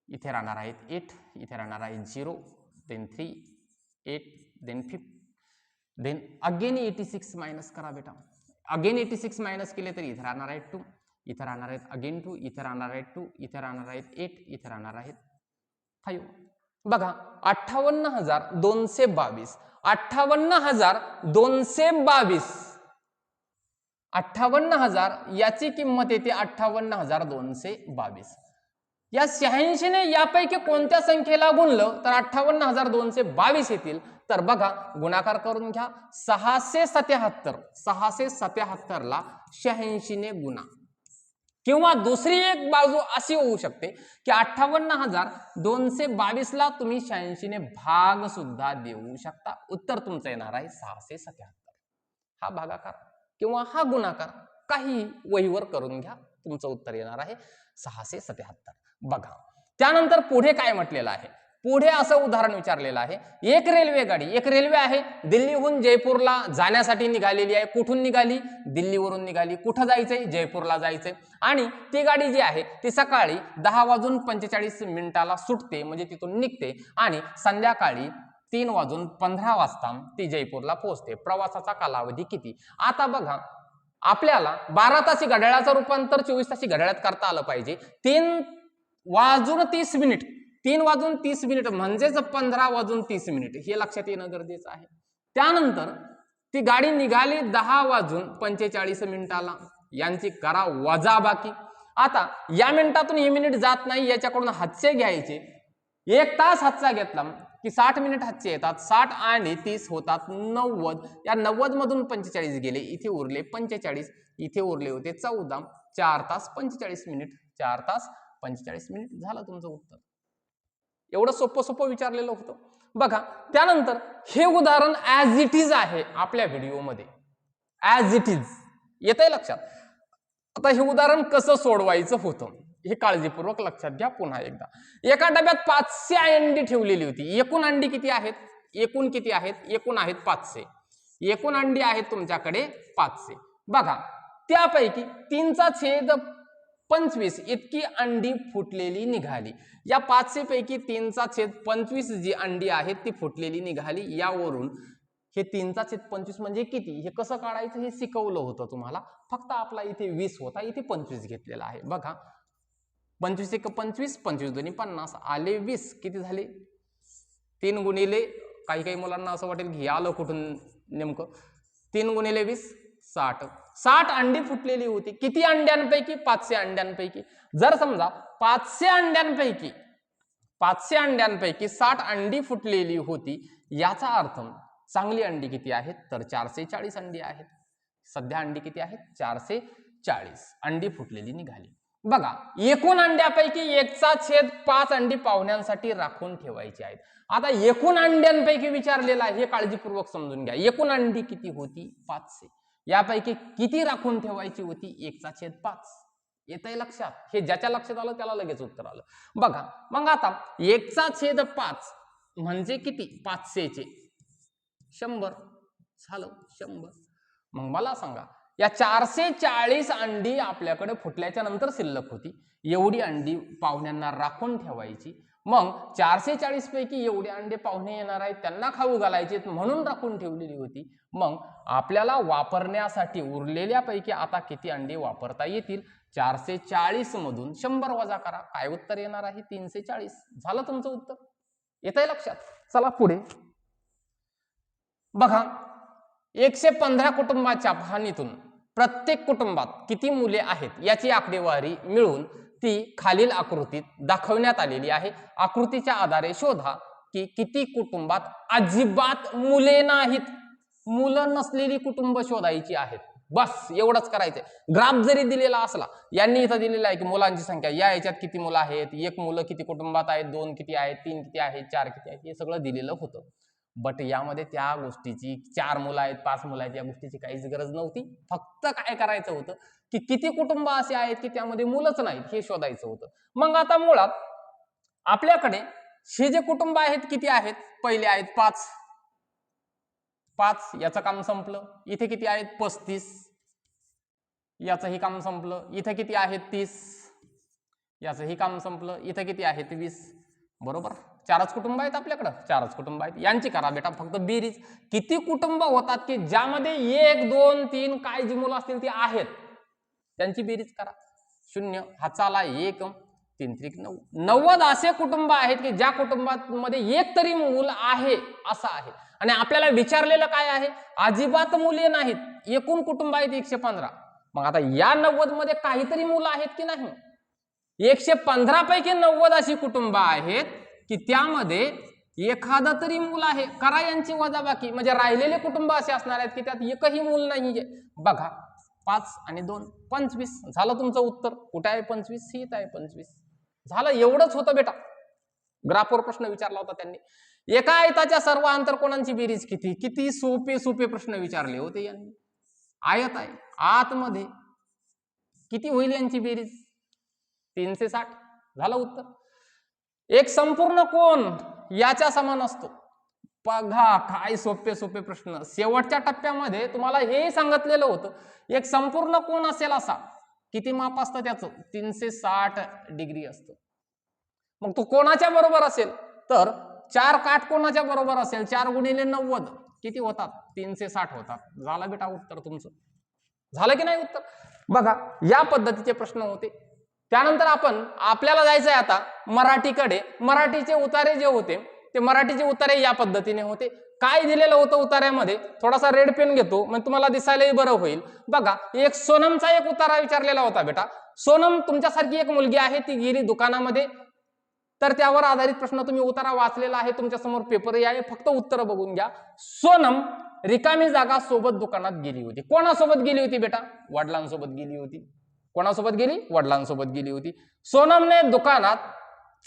इथे राहणार आहेत 8, इथे राहणार आहे 0, then 3, 8, then 5, then again 86 minus करा बेटा. अगेन 86 मायनस केले तर इथे राहणार आहेत 2, इथे राहणार आहेत अगेन 2, इथे राहणार आहेत 2, इथे राहणार आहेत 8, इथे राहणार आहेत 5. बघा 58,222, 58,222, 58,000 याची किंमत येते 58,222. या 86 ने यापैकी कोणत्या संख्येला गुणलं तर 58,222 येतील. तर बघा गुणाकार करून घ्या. 677, 677 ला 86 ने गुणा. किंवा दुसरी एक बाजू अशी होऊ शकते की 58,222 ला तुम्ही 86 ने भाग सुद्धा देऊ शकता. उत्तर तुमचं येणार आहे 677. हा भागाकार किंवा हा गुणाकार काही वहीवर करून घ्या, तुमचं उत्तर येणार आहे 677. बघा त्यानंतर पुढे काय म्हटलेलं आहे, पुढे असं उदाहरण विचारलेलं आहे. एक रेल्वे गाडी, एक रेल्वे आहे, दिल्लीहून जयपूरला जाण्यासाठी निघालेली आहे. कुठून निघाली, दिल्लीवरून निघाली. कुठं जायचंय, जयपूरला जायचंय. आणि ती गाडी जी आहे ती सकाळी 10:45 सुटते, म्हणजे तिथून निघते आणि संध्याकाळी 3:15 ती जयपूरला पोहोचते. प्रवासाचा कालावधी किती. आता बघा आपल्याला 12 तासी घड्याळाचं रूपांतर 24 तासी घड्याळात करता आलं पाहिजे. 3:30 3:30 म्हणजेच 15:30 हे लक्षात येणं गरजेचं आहे. त्यानंतर ती गाडी निघाली 10:45 यांची करा वजा बाकी. आता या मिनिटातून हे मिनिट जात नाही, याच्याकडून हातचे घ्यायचे. 1 तास हातचा घेतला की 60 मिनिट हातचे येतात. 60 आणि 30 होतात 90. या 90 मधून 45 गेले, इथे उरले 45, इथे उरले होते 14. 4 तास 45 मिनिट, 4 तास 45 मिनिट झालं तुमचं उत्तर. एवढं सोपं विचारलेलं होतं. बघा त्यानंतर हे उदाहरण ऍज इट इज आहे आपल्या व्हिडिओमध्ये, ऍज इट इज येतंय लक्षात. आता हे उदाहरण कसं सोडवायचं होतं हे काळजीपूर्वक लक्षात घ्या. पुन्हा एकदा, एका डब्यात 500 अंडी ठेवलेली होती. एकूण अंडी किती आहेत, एकूण किती आहेत, एकूण आहेत 500. एकूण अंडी आहेत तुमच्याकडे 500. बघा त्यापैकी 3/25 इतकी अंडी फुटलेली निघाली. या 500 पैकी 3/25 जी अंडी आहेत ती फुटलेली निघाली. यावरून हे 3/25 म्हणजे किती हे कसं काढायचं हे शिकवलं होतं तुम्हाला. फक्त आपला इथे 20 होता, इथे 25 घेतलेला आहे. बघा 25 × 25, 25 × 2 = 50, आले 20. किती झाले, 3 गुणिले, काही मुलांना असं वाटेल की आलं कुठून नेमकं, 3 गुणिले 20 60. 60 अंडी फुटलेली होती. किती अंड्यांपैकी, 500 अंड्यांपैकी. जर समजा 500 अंड्यांपैकी 60 अंडी फुटलेली होती, याचा अर्थ चांगली अंडी किती आहेत तर 440 अंडी आहेत. सध्या अंडी किती आहेत 440 अंडी फुटलेली निघाली. बघा एकूण अंड्यापैकी 1/5 अंडी पाहुण्यांसाठी राखून ठेवायची आहेत. आता एकूण अंड्यांपैकी विचारलेलं आहे हे काळजीपूर्वक समजून घ्या. एकूण अंडी किती होती 500. यापैकी किती राखून ठेवायची होती 1/5. येतंय लक्षात? हे ज्याच्या लक्षात आलं त्याला लगेच उत्तर आलं. बघा मग आता 1/5 म्हणजे किती 500चे 100 झालं 100. मग मला सांगा या 440 अंडी आपल्याकडे फुटल्याच्या नंतर शिल्लक होती. एवढी अंडी पाहुण्यांना राखून ठेवायची. मग 440 पैकी एवढे अंडे पाहुणे येणार आहेत त्यांना खाऊ घालायचे म्हणून राखून ठेवलेली होती. मग आपल्याला वापरण्यासाठी उरलेल्या पैकी आता किती अंडे वापरता येतील 440 मधून 100 वजा करा. काय उत्तर येणार आहे 340. झालं तुमचं उत्तर. येतंय लक्षात? चला पुढे बघा 115 कुटुंबाच्या पाहणीतून प्रत्येक कुटुंबात किती मुले आहेत याची आकडेवारी मिळून ती खालील आकृतीत दाखवण्यात आलेली आहे. आकृतीच्या आधारे शोधा की किती कुटुंबात अजिबात मुले नाहीत. मुलं नसलेली कुटुंब शोधायची आहेत. बस एवढंच करायचंय. ग्राफ जरी दिलेला असला यांनी इथं दिलेला आहे की मुलांची संख्या या याच्यात किती मुलं आहेत, एक मुलं किती कुटुंबात आहेत, 2 किती आहेत, 3 किती आहेत, 4 किती आहेत, हे सगळं दिलेलं होतं. बट यामध्ये त्या गोष्टीची 4 मुलं आहेत 5 मुलं आहेत या गोष्टीची काहीच गरज नव्हती. फक्त काय करायचं होतं की किती कुटुंब असे आहेत की त्यामध्ये मुलंच नाहीत हे शोधायचं होतं. मग आता मुळात आपल्याकडे हे जे कुटुंब आहेत किती आहेत पहिले आहेत 5 याचं काम संपलं. इथे किती आहेत 35 याचंही काम संपलं. इथे किती आहेत 30 याचंही काम संपलं. इथे किती आहेत 20. बरोबर 4च कुटुंब आहेत आपल्याकडं 4च कुटुंब आहेत. यांची करा बेटा फक्त बेरीज. किती कुटुंब होतात की ज्यामध्ये 1 2 3 काय जी मुलं असतील ती आहेत त्यांची बेरीज करा. 0 हा चाला 1 3 3 9 90 असे कुटुंब आहेत की ज्या कुटुंबामध्ये एक तरी मूल आहे असं आहे. आणि आपल्याला विचारलेलं काय आहे अजिबात मुले नाहीत. एकूण कुटुंब आहेत 115. मग आता या 90 मध्ये काहीतरी मुलं आहेत की नाही. 115 पैकी 90 अशी कुटुंब आहेत की त्यामध्ये एखादा तरी मूल आहे. करा यांची वजाबाकी म्हणजे राहिलेले कुटुंब असे असणार आहेत की त्यात एकही मूल नाहीये. बघा 5 आणि 2 25. झालं तुमचं उत्तर. कुठे आहे 25 ही आहे 25. झालं एवढंच होतं बेटा. ग्राफवर प्रश्न विचारला होता त्यांनी. एका आयताच्या सर्व आंतरकोनांची बेरीज किती. किती सोपे प्रश्न विचारले होते यांनी. आयत आहे आतमध्ये किती होईल यांची बेरीज 360. झालं उत्तर. एक संपूर्ण कोण याच्या समान असतो. बघा काय सोपे प्रश्न. शेवटच्या टप्प्यामध्ये तुम्हाला हे सांगितलेलं होतं एक संपूर्ण कोण असेल असा किती माप असतं त्याचं 360 डिग्री असतं. मग तो कोणाच्या बरोबर असेल तर 4 काटकोनाच्या बरोबर असेल. 4 गुणिले 90 किती होतात 360 होतात. झालं बेटा उत्तर तुमचं. झालं की नाही उत्तर. बघा या पद्धतीचे प्रश्न होते. त्यानंतर आपल्याला जायचंय आता मराठीकडे. मराठीचे उतारे जे होते ते मराठीचे उतारे या पद्धतीने होते. काय दिलेलं होतं उतार्यामध्ये थोडासा रेड पेन घेतो म्हणजे तुम्हाला दिसायलाही बरं होईल. बघा एक सोनमचा एक उतारा विचारलेला होता बेटा. सोनम तुमच्यासारखी एक मुलगी आहे ती गेली दुकानामध्ये. तर त्यावर आधारित प्रश्न तुम्ही उतारा वाचलेला आहे. तुमच्या समोर पेपरही आहे. फक्त उत्तर बघून घ्या. सोनम रिकामी जागा सोबत दुकानात गेली होती. कोणासोबत गेली होती बेटा वडिलांसोबत गेली होती. कोणासोबत गेली वडिलांसोबत गेली होती. सोनमने दुकानात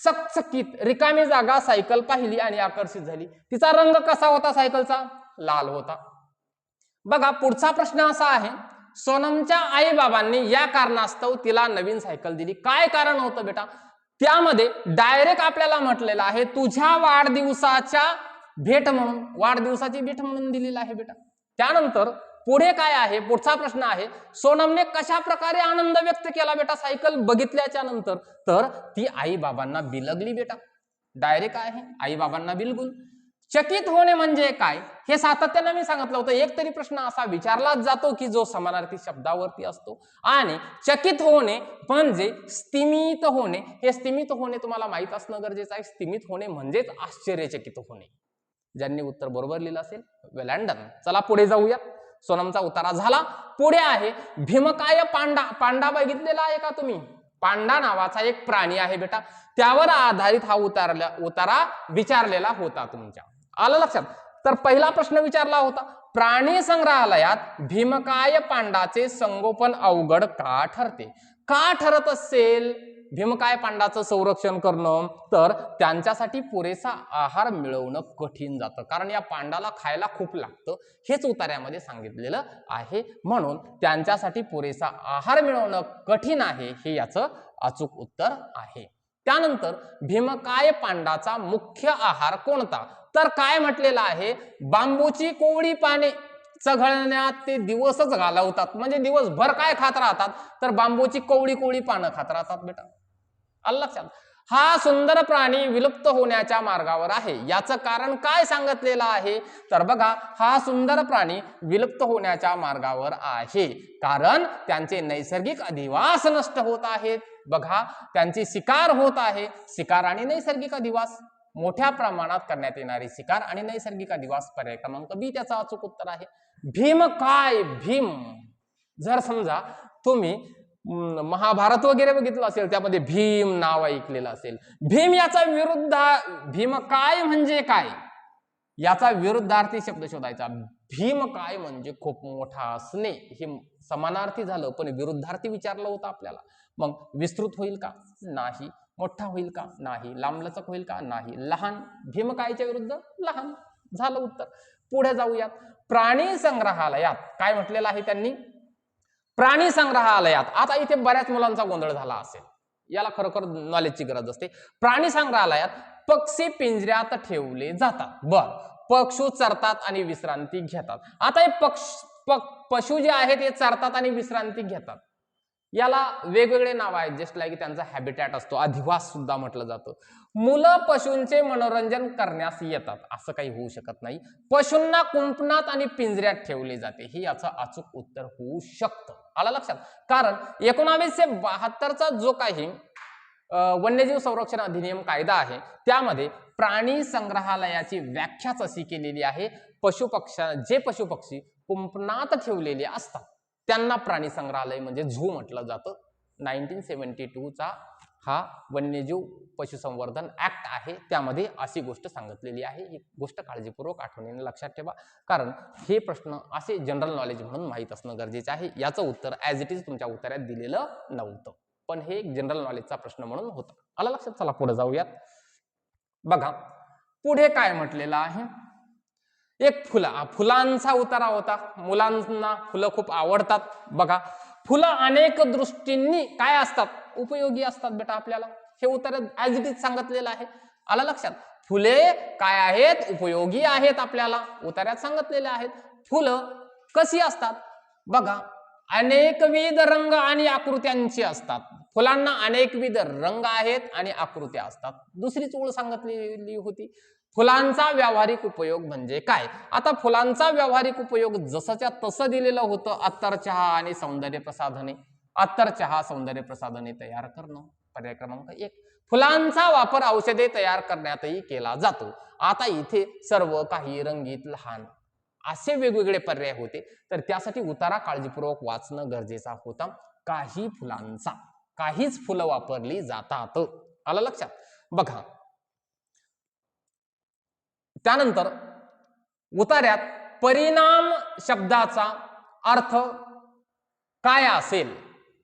चकचकीत रिकामी जागा सायकल पाहिली आणि आकर्षित झाली. तिचा रंग कसा होता सायकलचा लाल होता. बघा पुढचा प्रश्न असा आहे सोनमच्या आई बाबांनी या कारणास्तव तिला नवीन सायकल दिली. काय कारण होतं बेटा त्यामध्ये डायरेक्ट आपल्याला म्हटलेलं आहे तुझ्या वाढदिवसाच्या भेट म्हणून वाढदिवसाची भेट म्हणून दिलेला आहे बेटा. त्यानंतर पुढे काय आहे पुढचा प्रश्न आहे सोनमने कशा प्रकारे आनंद व्यक्त केला बेटा सायकल बघितल्याच्या नंतर. तर ती आई बाबांना बिलगली बेटा. डायरेक्ट आहे आई बाबांना बिलगून. चकित होणे म्हणजे काय हे सातत्याने मी सांगितलं होतं. एक तरी प्रश्न असा विचारलाच जातो की जो समानार्थी शब्दावरती असतो. आणि चकित होणे म्हणजे स्तिमित होणे. हे स्तिमित होणे तुम्हाला माहित असणं गरजेचं आहे. स्तिमित होणे म्हणजेच आश्चर्यचकित होणे. ज्यांनी उत्तर बरोबर लिहिलं असेल वेल अँड डन. चला पुढे जाऊया. सोनमचा उतारा झाला. पुढे आहे भीमकाय पांडा. पांडा बघितलेला आहे का तुम्ही. पांडा नावाचा एक प्राणी आहे बेटा. त्यावर आधारित हा उतारा विचारलेला होता तुमच्या. आलं लक्षात. तर पहिला प्रश्न विचारला होता, प्राणी संग्रहालयात भीमकाय पांडाचे संगोपन अवघड का ठरते? का ठरत असेल भीमकाय पांडाचं संरक्षण करणं? तर त्यांच्यासाठी पुरेसा आहार मिळवणं कठीण जातं, कारण या पांडाला खायला खूप लागतं, हेच उतार्यामध्ये सांगितलेलं आहे. म्हणून त्यांच्यासाठी पुरेसा आहार मिळवणं कठीण आहे, हे याचं अचूक उत्तर आहे. त्यानंतर भीमकाय पांडाचा मुख्य आहार कोणता? तर काय म्हटलेलं आहे, बांबूची कोवळी पाने चघळण्यात ते दिवसच घालवतात. म्हणजे दिवसभर काय खात राहतात? तर बांबूची कोवळी कोवळी पानं खात राहतात बेटा. आलं लक्षात? हा सुंदर प्राणी विलुप्त होण्याच्या मार्गावर आहे. याचं कारण काय सांगितलेलं आहे? तर बघा, हा सुंदर प्राणी विलुप्त होण्याच्या मार्गावर आहे कारण त्यांचे नैसर्गिक अधिवास नष्ट होत आहेत. बघा, त्यांची शिकार होत आहे. शिकार आणि नैसर्गिक अधिवास, मोठ्या प्रमाणात करण्यात येणारी शिकार आणि नैसर्गिक अधिवास, पर्याय क्रमांक बी त्याचा अचूक उत्तर आहे. भीम काय? भीम, जर समजा तुम्ही महाभारत वगैरे बघितलं असेल, त्यामध्ये भीम नाव ऐकलेलं असेल. भीम याचा विरुद्ध, भीम काय म्हणजे काय, याचा विरुद्धार्थी शब्द शोधायचा. भीम काय म्हणजे खूप मोठा असणे, हे समानार्थी झालं, पण विरुद्धार्थी विचारलं होतं आपल्याला. मग विस्तृत होईल का? नाही. मोठा होईल का? नाही. लांबलचक होईल का? नाही. लहान. भीम कायच्या विरुद्ध लहान, झालं उत्तर. पुढे जाऊयात. प्राणी संग्रहालयात काय म्हटलेलं आहे त्यांनी? प्राणी संग्रहालयात, आता इथे बऱ्याच मुलांचा गोंधळ झाला असेल, याला खरोखर नॉलेजची गरज असते. प्राणी संग्रहालयात पक्षी पिंजऱ्यात ठेवले जातात. बर, पशु चरतात आणि विश्रांती घेतात. आता हे पशु जे आहेत ते चरतात आणि विश्रांती घेतात, याला वेगवेगळे नाव आहेत, जस्ट लाईक त्यांचा हॅबिटॅट असतो, अधिवास सुद्धा म्हटलं जातं. मुलं पशूंचे मनोरंजन करण्यास येतात, असं काही होऊ शकत नाही. पशूंना कुंपणात आणि पिंजऱ्यात ठेवले जाते, हे याचं अचूक उत्तर होऊ शकतं. आलं लक्षात? कारण 1972चा जो काही वन्यजीव संरक्षण अधिनियम कायदा आहे, त्यामध्ये प्राणी संग्रहालयाची व्याख्याच अशी केलेली आहे, जे पशु पक्षी कुंपणात ठेवलेले असतात त्यांना प्राणी संग्रहालय म्हणजे झू म्हटलं जातं. 1972चा हा वन्यजीव पशुसंवर्धन ऍक्ट आहे, त्यामध्ये अशी गोष्ट सांगितलेली आहे. ही गोष्ट काळजीपूर्वक आठवणीने लक्षात ठेवा, कारण हे प्रश्न असे जनरल नॉलेज म्हणून माहीत असणं गरजेचं आहे. याचं उत्तर ॲज इट इज तुमच्या उत्तरात दिलेलं नव्हतं, पण हे एक जनरल नॉलेजचा प्रश्न म्हणून होता. आलं लक्षात? चला पुढे जाऊयात. बघा पुढे काय म्हटलेलं आहे, एक फुलांचा उतारा होता. मुलांना फुलं खूप आवडतात. बघा, फुलं अनेक दृष्टींनी काय असतात? उपयोगी असतात बेटा आपल्याला. हे उत्तर ॲज इट इज सांगितलेलं आहे. आलं लक्षात? फुले काय आहेत? उपयोगी आहेत, आपल्याला उतार्यात सांगितलेले आहेत. फुलं कशी असतात? बघा, अनेकविध रंग आणि आकृत्यांची असतात. फुलांना अनेकविध रंग आहेत आणि आकृत्या असतात. दुसरीच ओळ सांगितलेली होती. फुलांचा व्यावहारिक उपयोग म्हणजे काय? आता फुलांचा व्यावहारिक उपयोग जसंच्या तसं दिलेलं होतं, अत्तर, चहा आणि सौंदर्य प्रसाधने. अत्तर, चहा, सौंदर्य प्रसाधने तयार करणं, पर्याय क्रमांक 1. फुलांचा वापर औषधे तयार करण्यातही केला जातो. आता इथे सर्व काही रंगीत, लहान असे वेगवेगळे पर्याय होते, तर त्यासाठी उतारा काळजीपूर्वक वाचणं गरजेचा होता. काही फुलांचा, काहीच फुलं वापरली जातात. आलं लक्षात? बघा, त्यानंतर उतार्यात परिणाम शब्दाचा अर्थ काय असेल?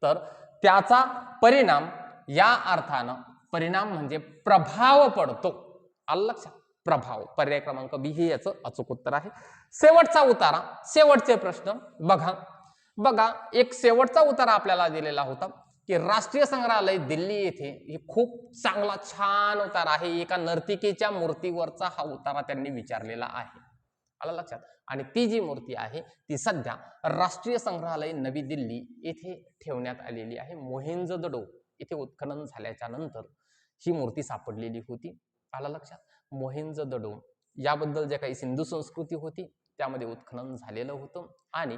तर त्याचा परिणाम या अर्थानं, परिणाम म्हणजे प्रभाव पडतो. आलं लक्षात? प्रभाव, पर्याय क्रमांक बी हे याचं अचूक उत्तर आहे. शेवटचा उतारा, शेवटचे प्रश्न बघा, एक शेवटचा उतारा आपल्याला दिलेला होता की राष्ट्रीय संग्रहालय दिल्ली येथे, हे खूप चांगला छान उतारा आहे. एका नर्तिकेच्या मूर्तीवरचा हा उतारा त्यांनी विचारलेला आहे. आलं लक्षात? आणि ती जी मूर्ती आहे ती सध्या राष्ट्रीय संग्रहालय नवी दिल्ली येथे ठेवण्यात आलेली आहे. मोहेंजोदडो येथे उत्खनन झाल्याच्या नंतर ही मूर्ती सापडलेली होती. आलं लक्षात? मोहेंजोदडो याबद्दल जे काही सिंधू संस्कृती होती त्यामध्ये उत्खनन झालेलं होतं आणि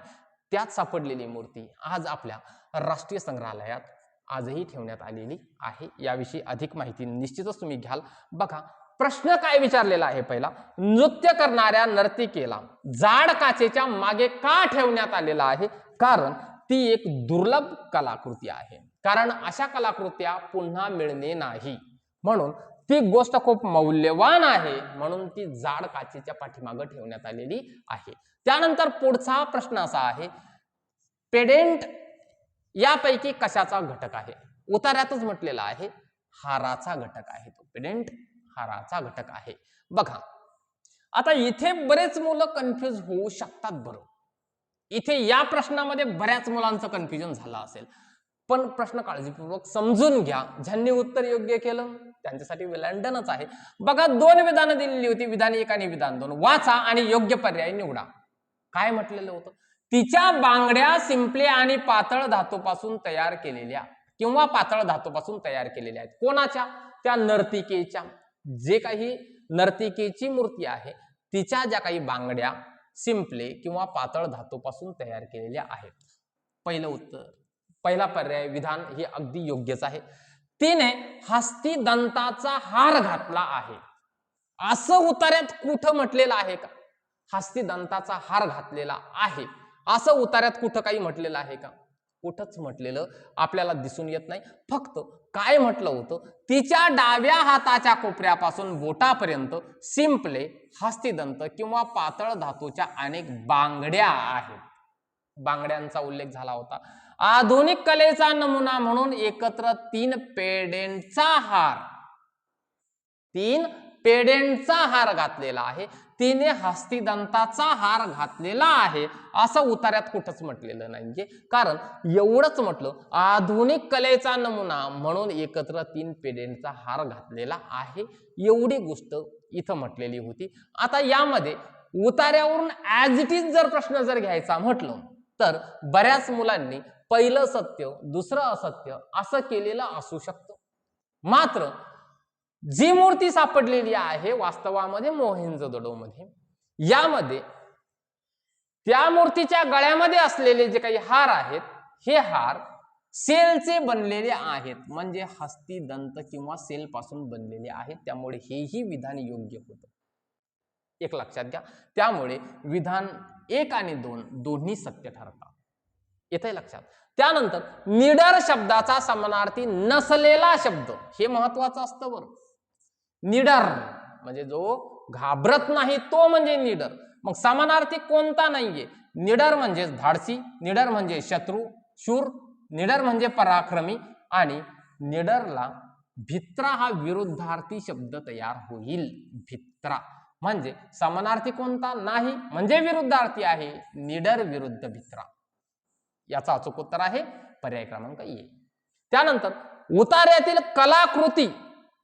त्यात सापडलेली मूर्ती आज आपल्या राष्ट्रीय संग्रहालयात आजही ठेवण्यात आलेली आहे. याविषयी अधिक माहिती निश्चितच तुम्ही घ्याल. बघा, प्रश्न काय विचारलेला आहे पहिला, नृत्य करणाऱ्या नर्तिकेला जाड काचेच्या मागे का ठेवण्यात आलेला आहे? कारण ती एक दुर्लभ कलाकृती आहे. कारण अशा कलाकृत्या पुन्हा मिळणे नाही, म्हणून ती गोष्ट खूप मौल्यवान आहे म्हणून ती जाड काचेच्या पाठीमागे ठेवण्यात आलेली आहे. त्यानंतर पुढचा प्रश्न असा आहे, पेडेंट यापैकी कशाचा घटक आहे? उतार्यातच म्हटलेला आहे हाराचा घटक आहे. तो पेडेंट हाराचा घटक आहे. बघा आता इथे बरेच मुलं कन्फ्यूज होऊ शकतात. बरोबर, इथे या प्रश्नामध्ये बऱ्याच मुलांचं कन्फ्युजन झालं असेल, पण प्रश्न काळजीपूर्वक समजून घ्या. ज्यांनी उत्तर योग्य केलं त्यांच्यासाठी वेलांडनच आहे. बघा 2 विधानं दिलेली होती, विधान 1 आणि विधान 2. वाचा आणि योग्य पर्याय निवडा. काय म्हटलेलं होतं? तिच्या बांगड्या सिंपले आणि पातळ धातूपासून तयार केलेल्या किंवा पातळ धातूपासून तयार केलेल्या आहेत. कोणाच्या? त्या नर्तिकेच्या. जे काही नर्तिकेची मूर्ती आहे तिच्या ज्या काही बांगड्या सिंपले किंवा पातळ धातूपासून तयार केलेल्या आहेत. पहिलं उत्तर, पहिला पर्याय विधान हे अगदी योग्यच आहे. तिने हस्ती दंताचा हार घातला आहे असं उतार्यात कुठं म्हटलेलं आहे का? हस्ती दंताचा हार घातलेला आहे असं उतार्यात कुठं काही म्हटलेलं आहे का? कुठंच म्हटलेलं आपल्याला दिसून येत नाही. फक्त काय म्हटलं होतं, तिच्या डाव्या हाताच्या कोपऱ्यापासून बोटापर्यंत सिंपले हस्तिदंत किंवा पातळ धातूच्या अनेक बांगड्या आहेत. बांगड्यांचा उल्लेख झाला होता. आधुनिक कलेचा नमुना म्हणून एकत्र 3 पेडेंटचा हार घातलेला आहे. तिने हस्तिदंताचा हार घातलेला आहे असं उतार्यात कुठंच म्हटलेलं नाहीये. कारण एवढंच म्हटलं, आधुनिक कलेचा नमुना म्हणून एकत्र 3 पेडेंटचा हार घातलेला आहे, एवढी गोष्ट इथं म्हटलेली होती. आता यामध्ये उतार्यावरून ऍज इट इज जर प्रश्न जर घ्यायचा म्हटलं तर बऱ्याच मुलांनी पहिलं सत्य दुसरं असत्य असं केलेलं असू शकतं. मात्र जी मूर्ती सापडलेली आहे वास्तवामध्ये मोहेंजोदडोमध्ये, यामध्ये त्या मूर्तीच्या गळ्यामध्ये असलेले जे काही हार आहेत हे हार सेलचे बनलेले आहेत, म्हणजे हस्तिदंत किंवा सेल पासून बनलेले आहेत. त्यामुळे हेही विधान योग्य होतं. एक लक्षात घ्या. त्यामुळे विधान 1 आणि 2 दोन्ही सत्य ठरतात. येथे लक्षात. त्यानंतर निडर शब्दाचा समानार्थी नसलेला शब्द, हे महत्वाचं असतं बरं. निडर म्हणजे जो घाबरत नाही तो म्हणजे निडर. मग समानार्थी कोणता नाहीये? निडर म्हणजे धाडसी, निडर म्हणजे शत्रू शूर, निडर म्हणजे पराक्रमी, आणि निडरला भित्रा हा विरुद्धार्थी शब्द तयार होईल. भित्रा म्हणजे समानार्थी कोणता नाही म्हणजे विरुद्धार्थी आहे. निडर विरुद्ध भित्रा, याचा अचूक उत्तर आहे पर्याय क्रमांक ए. त्यानंतर उतार्यातील कलाकृती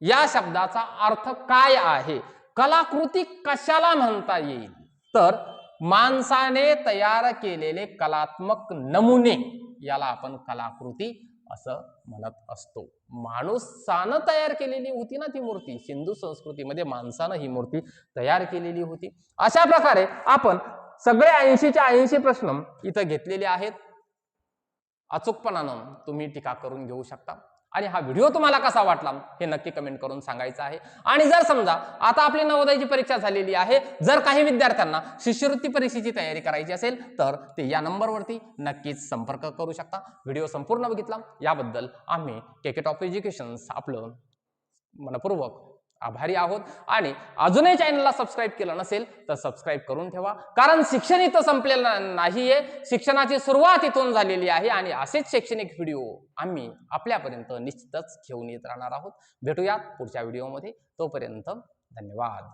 या शब्दाचा अर्थ काय आहे? कलाकृती कशाला म्हणता येईल? तर माणसाने तयार केलेले कलात्मक नमुने याला आपण कलाकृती असं म्हणत असतो. माणसानं तयार केलेली होती ना ती मूर्ती. सिंधू संस्कृतीमध्ये माणसानं ही मूर्ती तयार केलेली होती. अशा प्रकारे आपण सगळे 80च्या 80 प्रश्न इथं घेतलेले आहेत. अचूकपणानं तुम्ही टीका करून घेऊ शकता. आणि हा व्हिडिओ तुम्हाला कसा वाटला हे नक्की कमेंट करून सांगायचं आहे. आणि जर समजा आता आपली नवोदयची परीक्षा झालेली आहे, जर काही विद्यार्थ्यांना शिष्यवृत्ती परीक्षेची तयारी करायची असेल तर ते या नंबरवरती नक्कीच संपर्क करू शकता. व्हिडिओ संपूर्ण बघितला याबद्दल आम्ही केके टॉप एज्युकेशन आपलं मनपूर्वक आभारी आहोत. आणि अजूनही चॅनलला सबस्क्राईब केलं नसेल तर सबस्क्राईब करून ठेवा, कारण शिक्षण इथं संपलेलं नाहीये. शिक्षणाची सुरुवात इथून झालेली आहे आणि असेच शैक्षणिक व्हिडिओ आम्ही आपल्यापर्यंत निश्चितच घेऊन येत राहणार आहोत. भेटूयात पुढच्या व्हिडिओमध्ये. तोपर्यंत धन्यवाद.